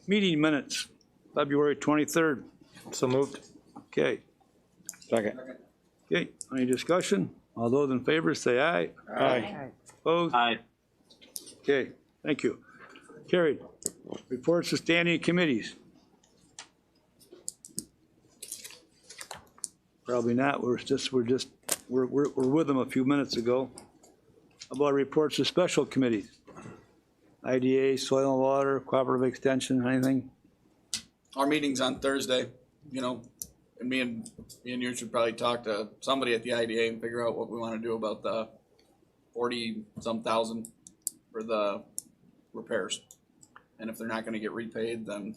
meeting minutes, February 23rd. So moved. Okay. Second. Okay, any discussion? All those in favor say aye. Aye. Opposed? Aye. Okay, thank you. Carried. Reports to standing committees. Probably not. We're with them a few minutes ago. How about reports to special committees? IDA, soil and water, cooperative extension, anything? Our meeting's on Thursday, you know, and me and you should probably talk to somebody at the IDA and figure out what we want to do about the 40-some thousand for the repairs. And if they're not gonna get repaid, then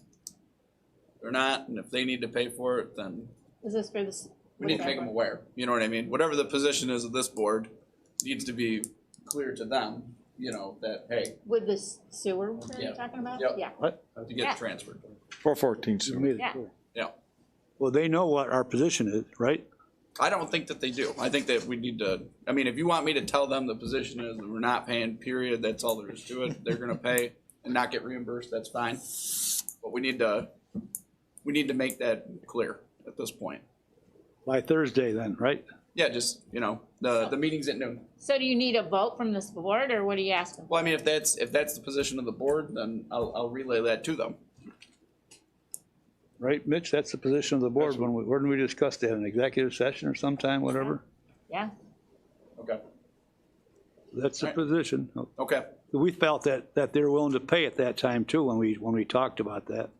they're not, and if they need to pay for it, then Is this for this? we need to make them aware, you know what I mean? Whatever the position is of this board needs to be clear to them, you know, that, hey, With the sewer that Yeah. you're talking about? Yep. Yeah. What? to get Yeah. it transferred. 414 You sewer. made it Yeah. clear. Yeah. Well, they know what our position is, right? I don't think that they do. I think that we need to, I mean, if you want me to tell them the position is that we're not paying, period, that's all there is to it. They're gonna pay and not get reimbursed, that's fine. But we need to make that clear at this point. By Thursday then, right? Yeah, just, you know, the meeting's at noon. So do you need a vote from this board, or what are you asking? Well, I mean, if that's the position of the board, then I'll relay that to them. Right, Mitch? That's the position of the board. Where did we discuss that? In executive session or sometime, whatever? Yeah. Okay. That's the Right. position. Okay. We felt that they were willing to pay at that time too, when we talked about that.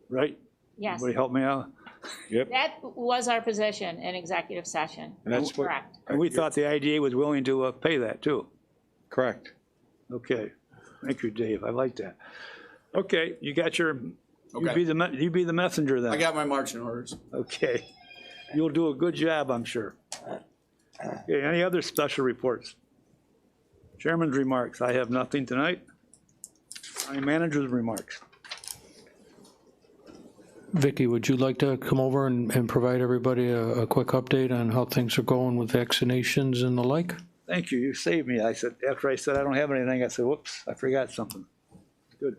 Right? Yes. Anybody help me out? That was our position in executive session. And that's what- Correct. And we thought the IDA was willing to pay that too. Correct. Okay. Thank you, Dave. I like that. Okay, you got your, Okay. you be the messenger then. I got my marching orders. Okay. You'll do a good job, I'm sure. Okay, any other special reports? Chairman's remarks. I have nothing tonight. County manager's remarks. Vicky, would you like to come over and provide everybody a quick update on how things are going with vaccinations and the like? Thank you. You saved me. I said, after I said I don't have anything, I said, whoops, I forgot something. Good.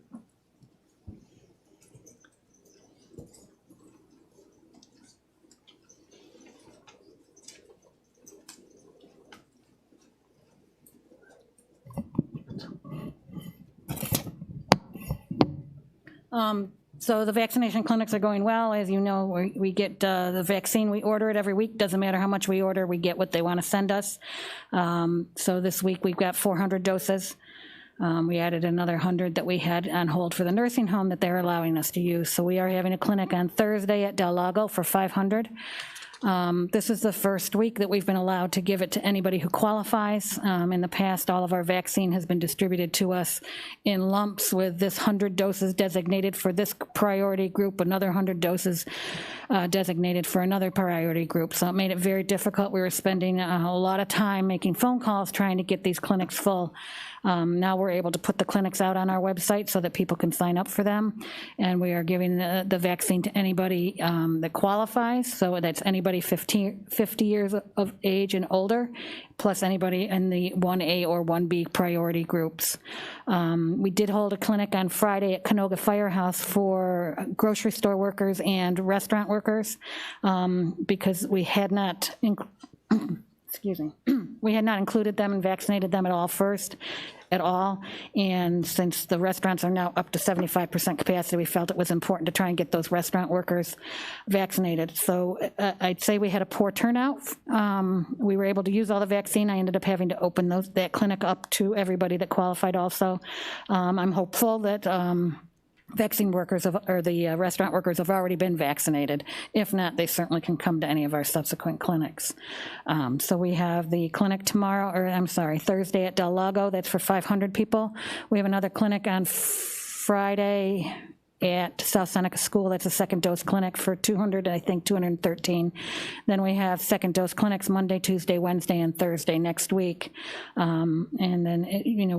So the vaccination clinics are going well. As you know, we get the vaccine, we order it every week. Doesn't matter how much we order, we get what they want to send us. So this week, we've got 400 doses. We added another 100 that we had on hold for the nursing home that they're allowing us to use. So we are having a clinic on Thursday at Del Lago for 500. This is the first week that we've been allowed to give it to anybody who qualifies. In the past, all of our vaccine has been distributed to us in lumps with this 100 doses designated for this priority group, another 100 doses designated for another priority group. So it made it very difficult. We were spending a lot of time making phone calls trying to get these clinics full. Now we're able to put the clinics out on our website so that people can sign up for them. And we are giving the vaccine to anybody that qualifies. So that's anybody 50 years of age and older, plus anybody in the 1A or 1B priority groups. We did hold a clinic on Friday at Canoga Firehouse for grocery store workers and restaurant workers because we had not excuse me, we had not included them and vaccinated them at all. And since the restaurants are now up to 75% capacity, we felt it was important to try and get those restaurant workers vaccinated. So I'd say we had a poor turnout. We were able to use all the vaccine. I ended up having to open that clinic up to everybody that qualified also. I'm hopeful that vaccine workers or the restaurant workers have already been vaccinated. If not, they certainly can come to any of our subsequent clinics. So we have the clinic Thursday at Del Lago. That's for 500 people. We have another clinic on Friday at South Seneca School. That's a second dose clinic for 213. Then we have second dose clinics Monday, Tuesday, Wednesday, and Thursday next week. And then,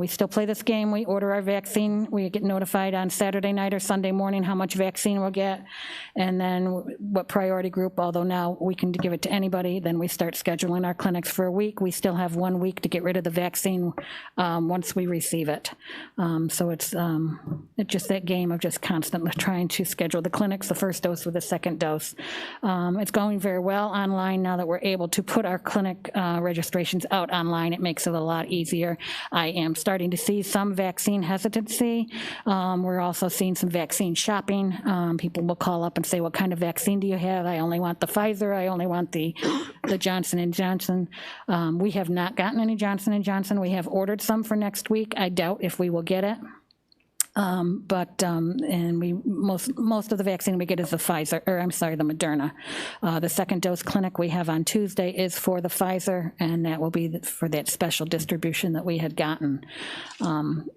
we still play this game. We order our vaccine. We get notified on Saturday night or Sunday morning how much vaccine we'll get, and then what priority group, although now we can give it to anybody. Then we start scheduling our clinics for a week. We still have 1 week to get rid of the vaccine once we receive it. So it's just that game of just constant trying to schedule the clinics, the first dose with the second dose. It's going very well online now that we're able to put our clinic registrations out online. It makes it a lot easier. I am starting to see some vaccine hesitancy. We're also seeing some vaccine shopping. People will call up and say, what kind of vaccine do you have? I only want the Pfizer. I only want the Johnson & Johnson. We have not gotten any Johnson & Johnson. We have ordered some for next week. I doubt if we will get it. And we most of the vaccine we get is the Pfizer, or I'm sorry, the Moderna. The second dose clinic we have on Tuesday is for the Pfizer, and that will be for that special distribution that we had gotten.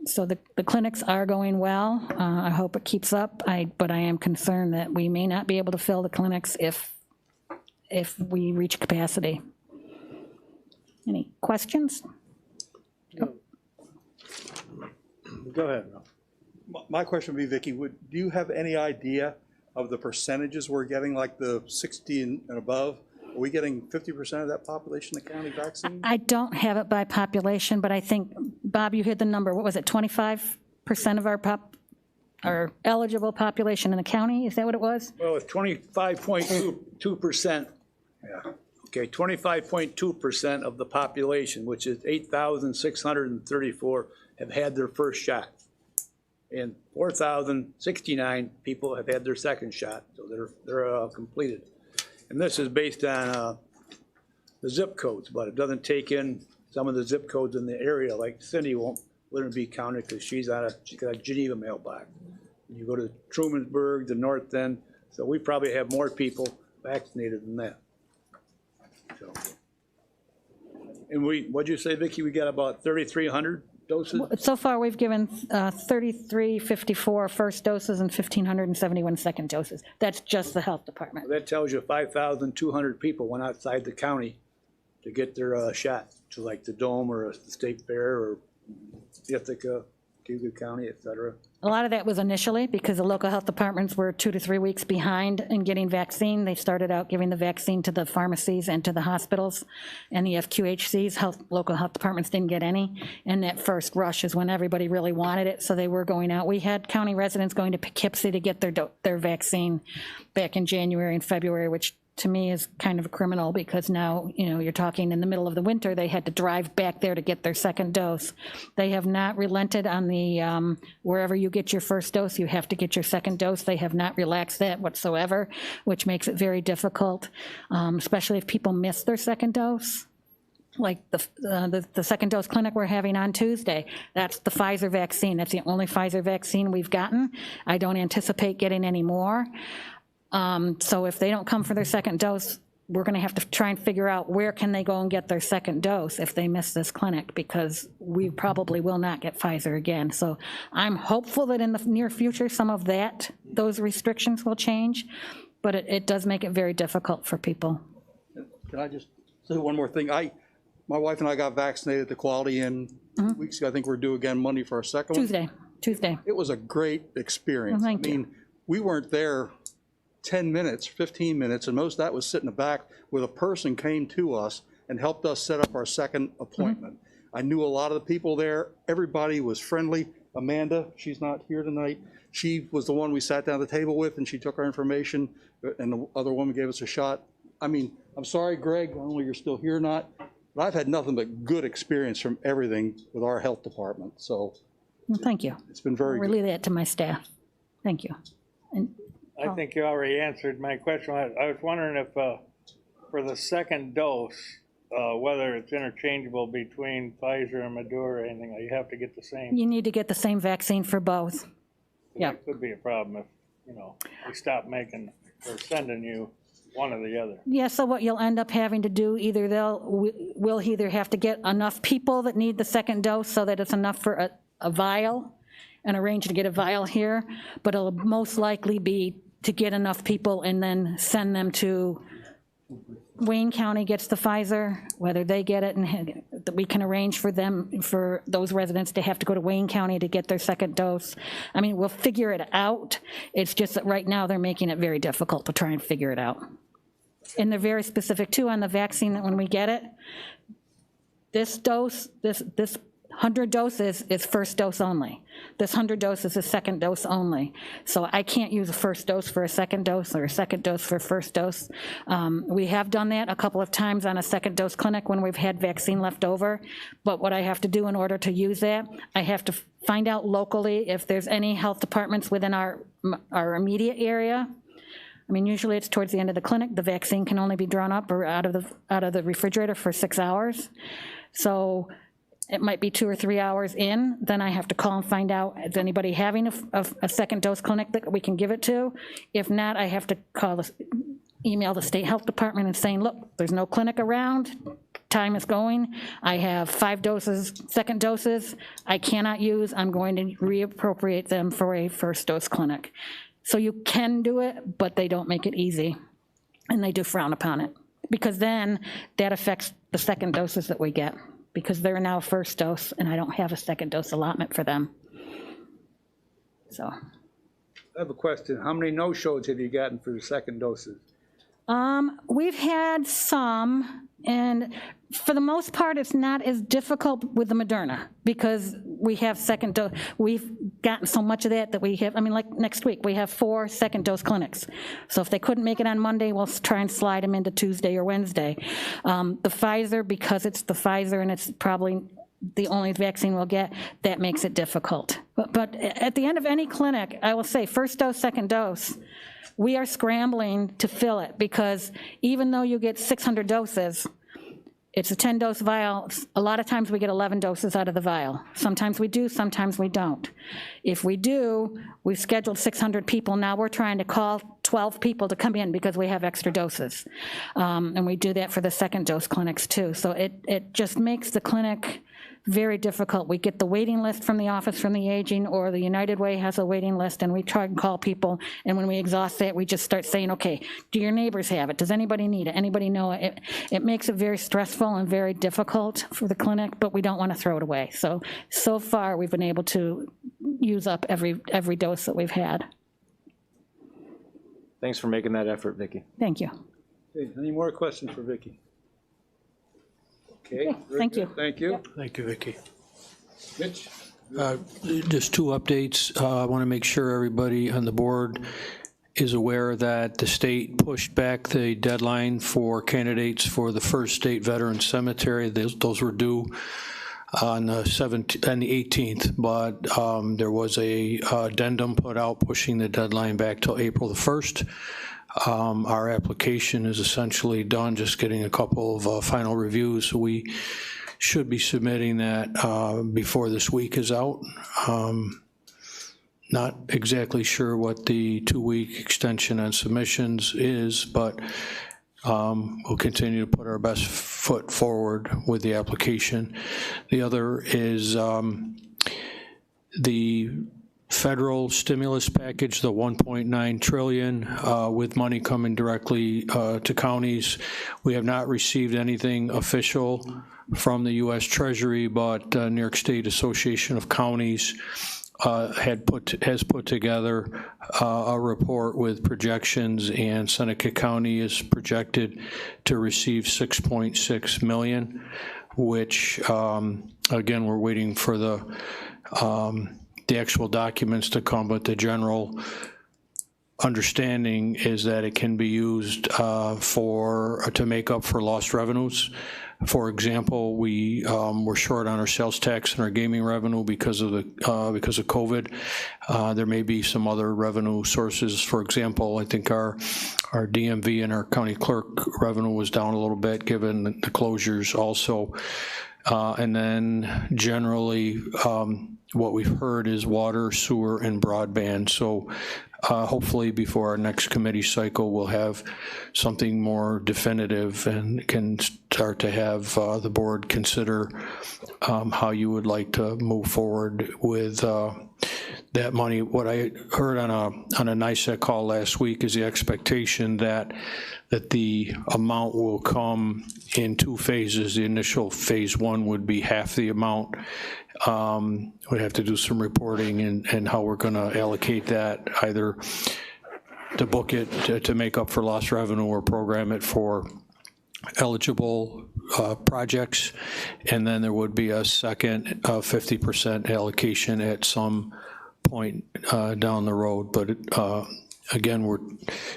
So the clinics are going well. I hope it keeps up, but I am concerned that we may not be able to fill the clinics if we reach capacity. Any questions? Go ahead. My question would be, Vicki, do you have any idea of the percentages we're getting, like the 60 and above? Are we getting 50% of that population in the county vaccine? I don't have it by population, but I think, Bob, you hit the number. What was it, 25% of our eligible population in the county? Is that what it was? Well, it's 25.2%. Yeah. Okay, 25.2% of the population, which is 8,634, have had their first shot. And 4,069 people have had their second shot, so they're completed. And this is based on the zip codes, but it doesn't take in some of the zip codes in the area, like Cindy wouldn't be counted because she's got a Geneva mailbox. You go to Trumansburg, the north end, so we probably have more people vaccinated than that. So, and what'd you say, Vicki? We got about 3,300 doses? So far, we've given 3,354 first doses and 1,571 second doses. That's just the health department. That tells you 5,200 people went outside the county to get their shot, to like the Dome or the State Fair or Ithaca, Cuba County, et cetera. A lot of that was initially because the local health departments were 2 to 3 weeks behind in getting vaccine. They started out giving the vaccine to the pharmacies and to the hospitals, and the FQHCs, local health departments, didn't get any. And that first rush is when everybody really wanted it, so they were going out. We had county residents going to Poughkeepsie to get their vaccine back in January and February, which to me is kind of criminal because now, you're talking in the middle of the winter, they had to drive back there to get their second dose. They have not relented on the, wherever you get your first dose, you have to get your second dose. They have not relaxed that whatsoever, which makes it very difficult, especially if people miss their second dose. Like the second dose clinic we're having on Tuesday, that's the Pfizer vaccine. That's the only Pfizer vaccine we've gotten. I don't anticipate getting any more. So if they don't come for their second dose, we're going to have to try and figure out where can they go and get their second dose if they miss this clinic, because we probably will not get Pfizer again. So I'm hopeful that in the near future, some of those restrictions will change, but it does make it very difficult for people. Can I just say one more thing? My wife and I got vaccinated at the Quality Inn 2 weeks ago. I think we're due again Monday for our second one. Tuesday. It was a great experience. Well, thank you. We weren't there 10 minutes, 15 minutes, and most of that was sitting in the back where the person came to us and helped us set up our second appointment. I knew a lot of the people there. Everybody was friendly. Amanda, she's not here tonight. She was the one we sat down at the table with, and she took our information, and the other woman gave us a shot. I'm sorry, Greg, I don't know if you're still here or not, but I've had nothing but good experience from everything with our health department. So well, thank you. It's been very good. Relay that to my staff. Thank you. I think you already answered my question. I was wondering if, for the second dose, whether it's interchangeable between Pfizer and Moderna or anything, you have to get the same. You need to get the same vaccine for both. Yeah. That could be a problem if, we stop making or sending you one or the other. Yeah, so what you'll end up having to do, we'll either have to get enough people that need the second dose so that it's enough for a vial and arrange to get a vial here, but it'll most likely be to get enough people and then send them to Wayne County gets the Pfizer, whether they get it, and we can arrange for those residents to have to go to Wayne County to get their second dose. We'll figure it out. It's just that right now they're making it very difficult to try and figure it out. And they're very specific too on the vaccine that when we get it, this dose, this 100 doses is first dose only. This 100 doses is second dose only. So I can't use a first dose for a second dose or a second dose for first dose. We have done that a couple of times on a second dose clinic when we've had vaccine left over, but what I have to do in order to use that, I have to find out locally if there's any health departments within our immediate area. I mean, usually it's towards the end of the clinic. The vaccine can only be drawn up or out of the refrigerator for 6 hours. So it might be 2 or 3 hours in, then I have to call and find out, is anybody having a second dose clinic that we can give it to? If not, I have to email the state health department and saying, look, there's no clinic around, time is going, I have 5 doses, second doses, I cannot use, I'm going to reappropriate them for a first dose clinic. So you can do it, but they don't make it easy, and they do frown upon it, because then that affects the second doses that we get, because they're now first dose, and I don't have a second dose allotment for them. So. I have a question. How many no-shows have you gotten for the second doses? We've had some, and for the most part, it's not as difficult with the Moderna, because we have second dose. We've gotten so much of that we have, I mean, like next week, we have 4 second dose clinics. So if they couldn't make it on Monday, we'll try and slide them into Tuesday or Wednesday. The Pfizer, because it's the Pfizer and it's probably the only vaccine we'll get, that makes it difficult. But at the end of any clinic, I will say first dose, second dose, we are scrambling to fill it, because even though you get 600 doses, it's a 10-dose vial. A lot of times we get 11 doses out of the vial. Sometimes we do, sometimes we don't. If we do, we've scheduled 600 people. Now we're trying to call 12 people to come in because we have extra doses. And we do that for the second dose clinics too. So it just makes the clinic very difficult. We get the waiting list from the Office from the Aging, or the United Way has a waiting list, and we try and call people, and when we exhaust that, we just start saying, okay, do your neighbors have it? Does anybody need it? Anybody know it? It makes it very stressful and very difficult for the clinic, but we don't want to throw it away. So far, we've been able to use up every dose that we've had. Thanks for making that effort, Vicki. Thank you. Okay, any more questions for Vicki? Okay, thank you. Thank you. Thank you, Vicki. Mitch? Just 2 updates. I want to make sure everybody on the board is aware that the state pushed back the deadline for candidates for the first state veteran cemetery. Those were due on the 18th, but there was a addendum put out pushing the deadline back till April the 1st. Our application is essentially done, just getting a couple of final reviews. So we should be submitting that before this week is out. Not exactly sure what the 2-week extension on submissions is, but we'll continue to put our best foot forward with the application. The other is the federal stimulus package, the $1.9 trillion, with money coming directly to counties. We have not received anything official from the U.S. Treasury, but New York State Association of Counties has put together a report with projections, and Seneca County is projected to receive $6.6 million, which again, we're waiting for the actual documents to come, but the general understanding is that it can be used to make up for lost revenues. For example, we were short on our sales tax and our gaming revenue because of COVID. There may be some other revenue sources. For example, I think our DMV and our county clerk revenue was down a little bit given the closures also. And then generally, what we've heard is water, sewer, and broadband. So hopefully before our next committee cycle, we'll have something more definitive and can start to have the board consider how you would like to move forward with that money. What I heard on a NICEC call last week is the expectation that the amount will come in 2 phases. The initial phase 1 would be half the amount. We have to do some reporting and how we're going to allocate that, either to book it to make up for lost revenue or program it for eligible projects, and then there would be a second 50% allocation at some point down the road. But again, we're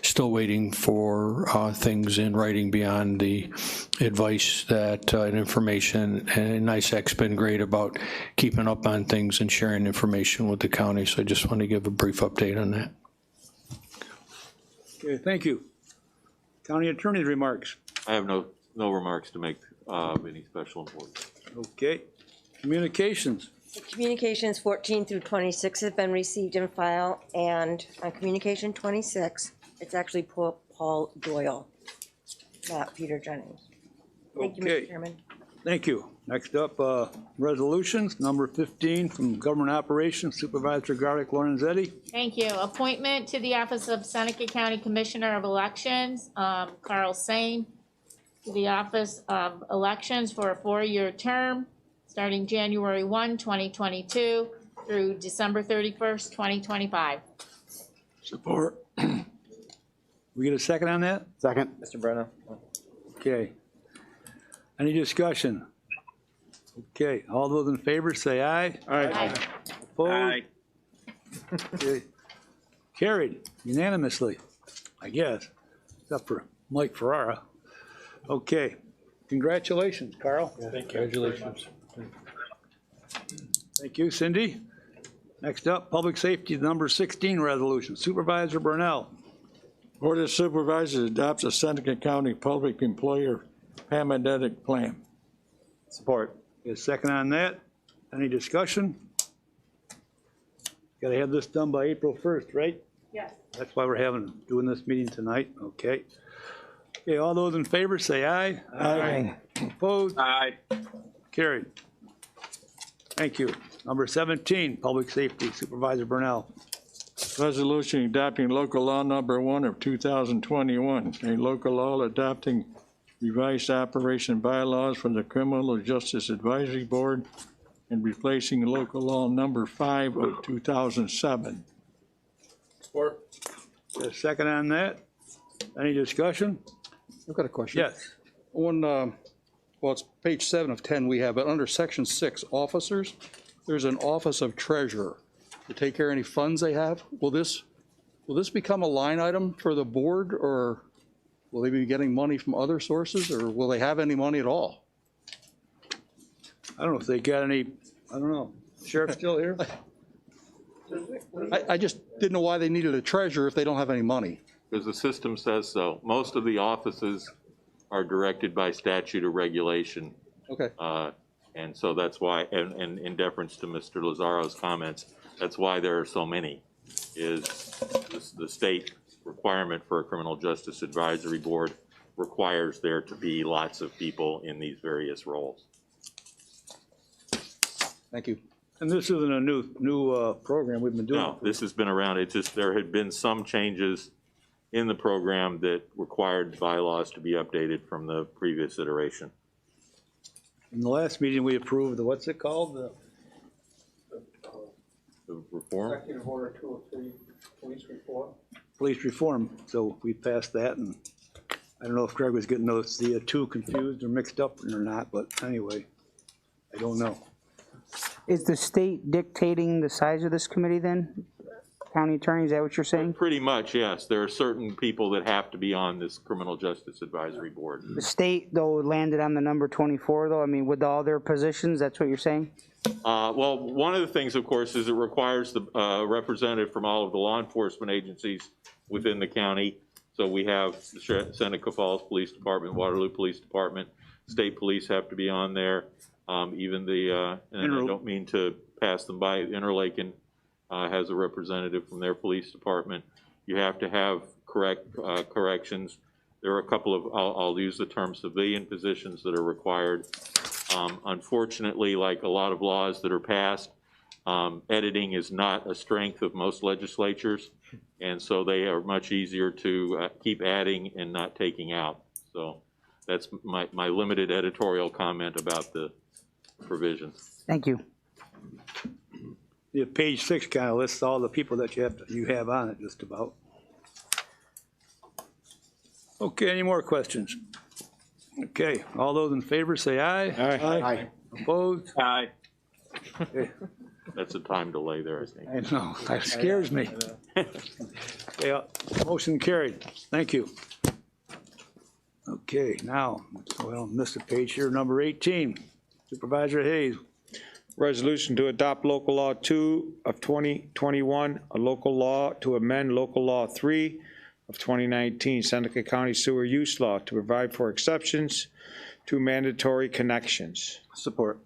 still waiting for things in writing beyond the advice that and information, and NICEAC's been great about keeping up on things and sharing information with the county. So I just want to give a brief update on that. Okay, thank you. County Attorney's remarks. I have no remarks to make any special importance. Okay. Communications. Communications 14 through 26 have been received and filed, and on communication 26, it's actually Paul Doyle, not Peter Jennings. Thank you, Okay. Mr. Chairman. Thank you. Next up, resolutions, number 15 from Government Operations, Supervisor Garlic Lorenzetti. Thank you. Appointment to the Office of Seneca County Commissioner of Elections, Carl Sane, to the Office of Elections for a 4-year term, starting January 1, 2022 through December 31st, 2025. Support. We get a second on that? Second. Mr. Brennan. Okay. Any discussion? Okay, all those in favor say aye. Aye. Opposed? Aye. Okay. Carried unanimously, I guess, except for Mike Ferrara. Okay, congratulations, Carl. Thank you. Congratulations. Thank you, Cindy. Next up, Public Safety, number 16 resolution, Supervisor Burnell. Board of Supervisors adopts a Seneca County Public Employer Paramedic Plan. Support. Get a second on that. Any discussion? Got to have this done by April 1st, right? Yes. That's why we're doing this meeting tonight, okay? Okay, all those in favor say aye. Aye. Opposed? Aye. Carried. Thank you. Number 17, Public Safety, Supervisor Burnell. Resolution adopting local law number 1 of 2021, a local law adopting revised operation bylaws for the Criminal Justice Advisory Board and replacing local law number 5 of 2007. Support. Got a second on that? Any discussion? I've got a question. Yes. On, well, it's page 7 of 10 we have, but under section 6, officers, there's an office of treasurer to take care of any funds they have. Will this become a line item for the board, or will they be getting money from other sources, or will they have any money at all? I don't know if they got any, I don't know. Sheriff still here? I just didn't know why they needed a treasurer if they don't have any money. Because the system says so. Most of the offices are directed by statute or regulation. Okay. And so that's why, and in deference to Mr. Lazaro's comments, that's why there are so many, is the state requirement for a Criminal Justice Advisory Board requires there to be lots of people in these various roles. Thank you. And this isn't a new program we've been doing. No, this has been around. It's just there had been some changes in the program that required bylaws to be updated from the previous iteration. In the last meeting, we approved the, what's it called? The reform? Executive Order 203, police reform. Police reform. So we passed that, and I don't know if Greg was getting the two confused or mixed up or not, but anyway, I don't know. Is the state dictating the size of this committee then? County attorney, is that what you're saying? Pretty much, yes. There are certain people that have to be on this Criminal Justice Advisory Board. The state, though, landed on the number 24, though? I mean, with all their positions, that's what you're saying? Well, one of the things, of course, is it requires the representative from all of the law enforcement agencies within the county. So we have the Seneca Falls Police Department, Waterloo Police Department, state police have to be on there. Even the, and I don't mean to pass them by, Interlaken has a representative from their police department. You have to have corrections. There are a couple of, I'll use the term civilian positions that are required. Unfortunately, like a lot of laws that are passed, editing is not a strength of most legislatures, and so they are much easier to keep adding and not taking out. So that's my limited editorial comment about the provisions. Thank you. Yeah, page 6 kind of lists all the people that you have on it, just about. Okay, any more questions? Okay, all those in favor say aye. Aye. Opposed? Aye. Okay, That's a time delay there, I think. I know, that scares me. Yeah, motion carried. Thank you. Okay, now, so I don't miss a page here, number 18. Supervisor Hayes. Resolution to adopt local law 2 of 2021, a local law to amend local law 3 of 2019, Seneca County Sewer Use Law to provide for exceptions to mandatory connections. Support.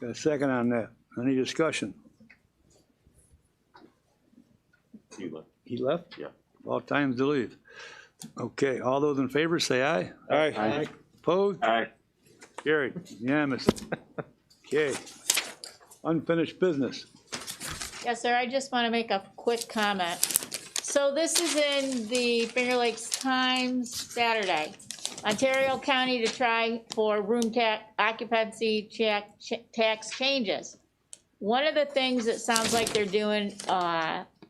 Got a second on that. Any discussion? You left. He left? Yeah. All times to leave. Okay, all those in favor say aye. Aye. Opposed? Aye. Carried. Unanimous. Okay. Unfinished business. Yes, sir, I just want to make a quick comment. So this is in the Finger Lakes Times, Saturday. Ontario County to try for room occupancy tax changes. One of the things that sounds like they're doing,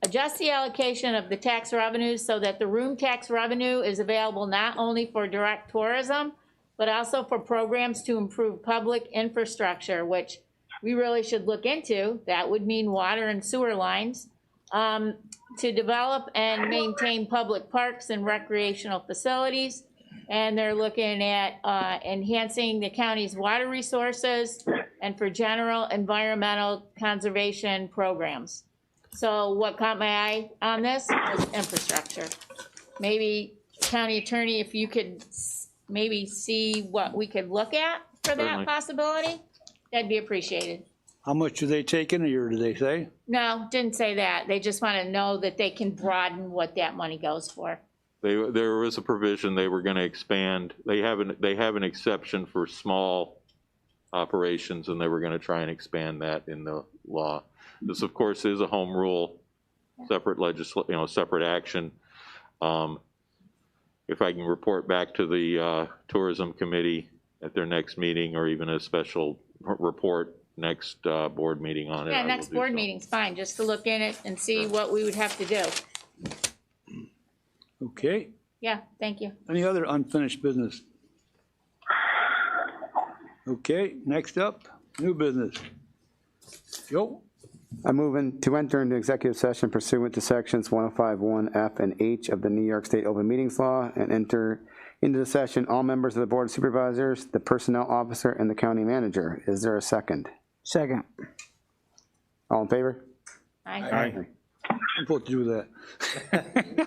adjust the allocation of the tax revenues so that the room tax revenue is available not only for direct tourism, but also for programs to improve public infrastructure, which we really should look into. That would mean water and sewer lines, to develop and maintain public parks and recreational facilities. And they're looking at enhancing the county's water resources and for general environmental conservation programs. So what caught my eye on this was infrastructure. Maybe, county attorney, if you could maybe see what we could look at for that Certainly. possibility, that'd be appreciated. How much do they take in a year, do they say? No, didn't say that. They just want to know that they can broaden what that money goes for. There was a provision, they were gonna expand, they have an exception for small operations, and they were gonna try and expand that in the law. This, of course, is a home rule, separate separate action. If I can report back to the tourism committee at their next meeting, or even a special report next board meeting on it. Yeah, I will next do board so. meeting's fine, just to look in it and see what we would have to do. Okay. Yeah, thank you. Any other unfinished business? Okay, next up, new business. Joe? I move to enter into executive session pursuant to sections 105(1) F and H of the New York State Open Meetings Law, and enter into the session all members of the Board of Supervisors, the Personnel Officer, and the County Manager. Is there a second? Second. All in favor? Aye. I'm supposed to do that.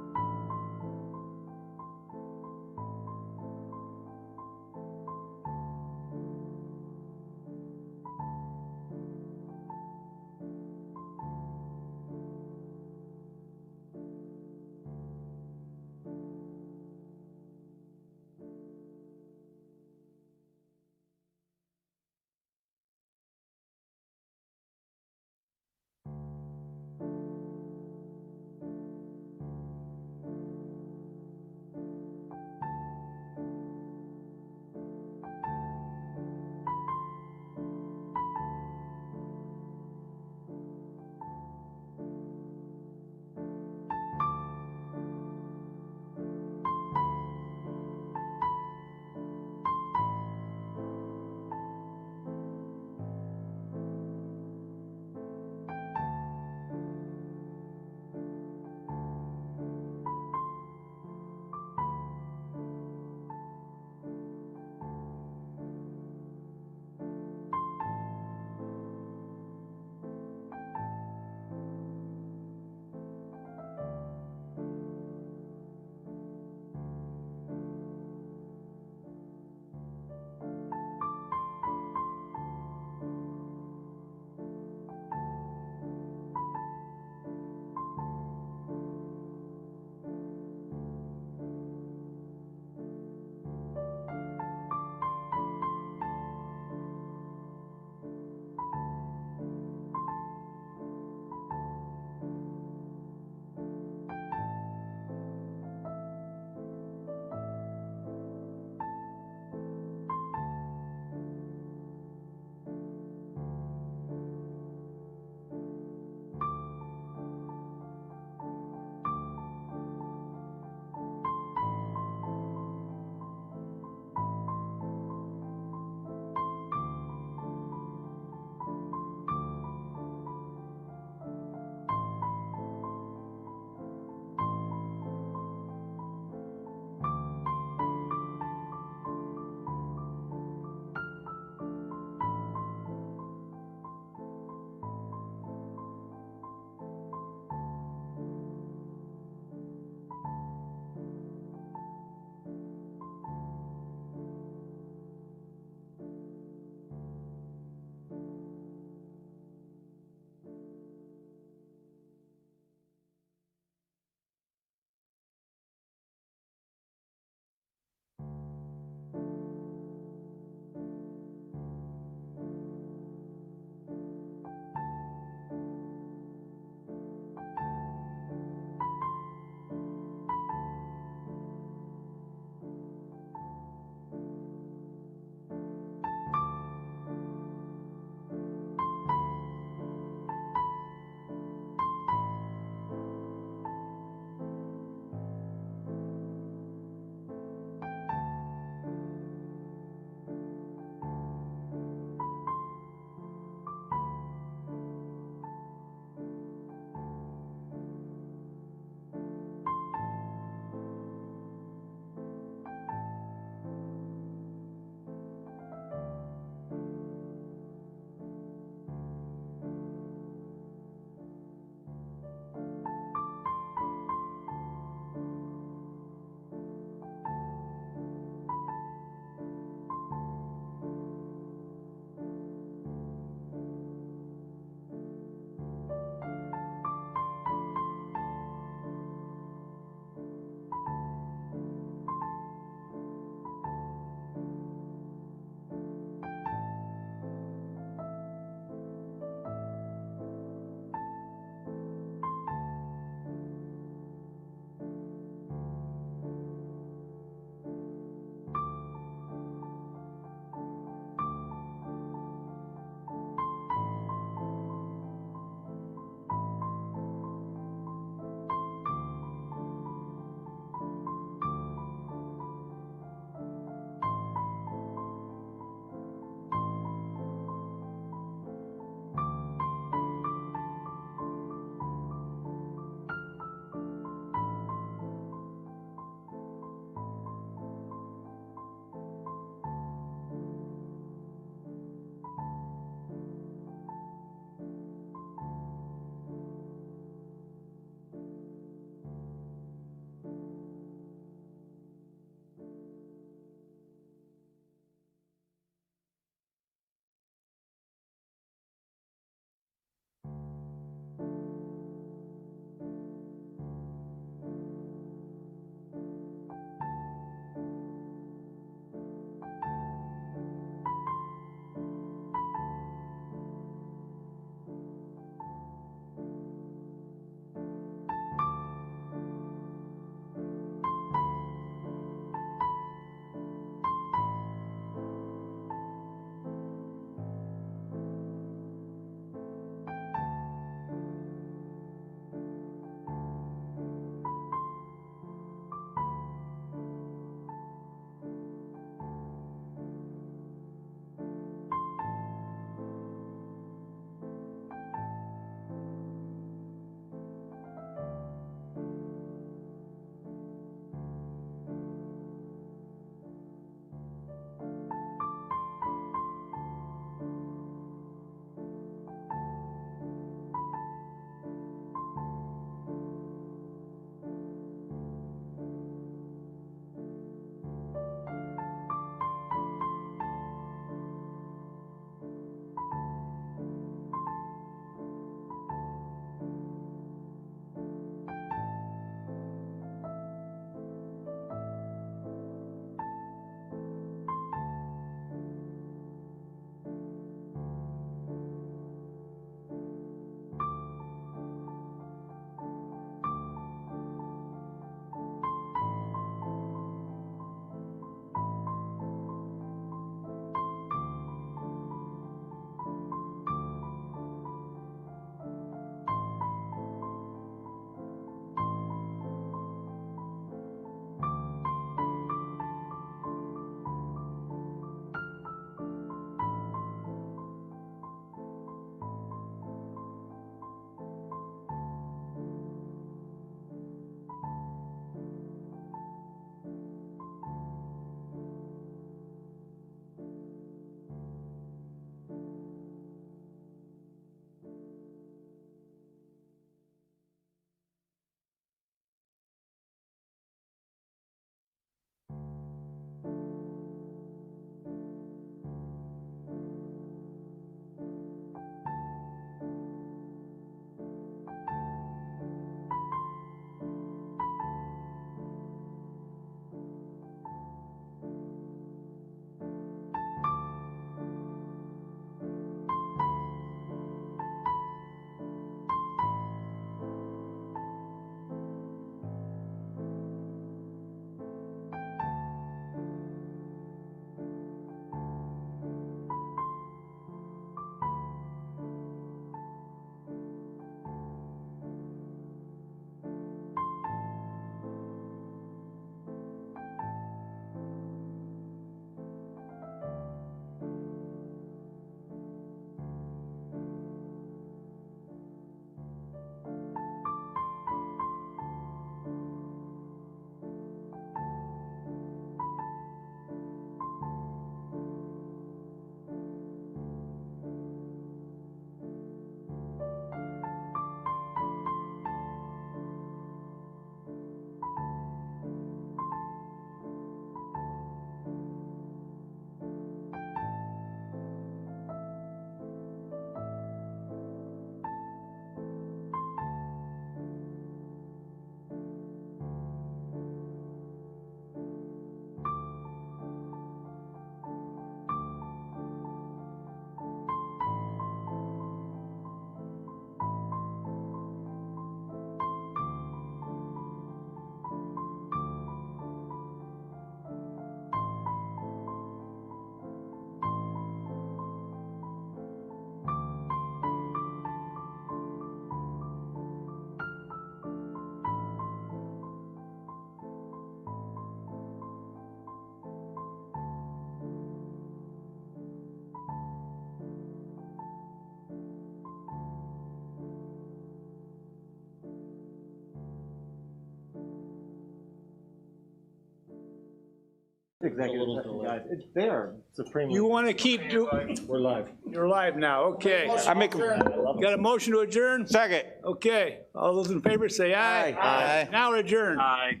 Executive session, guys. It's there, supremely. You want to keep, We're live. you're live now, okay. I make, Got a motion to adjourn? second. Okay, all those in favor say aye. Aye. Now we're adjourned. Aye.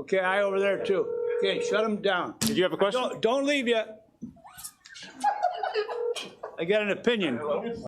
Okay, aye over there too. Okay, shut them down. Did you have a question? Don't leave yet. I got an opinion.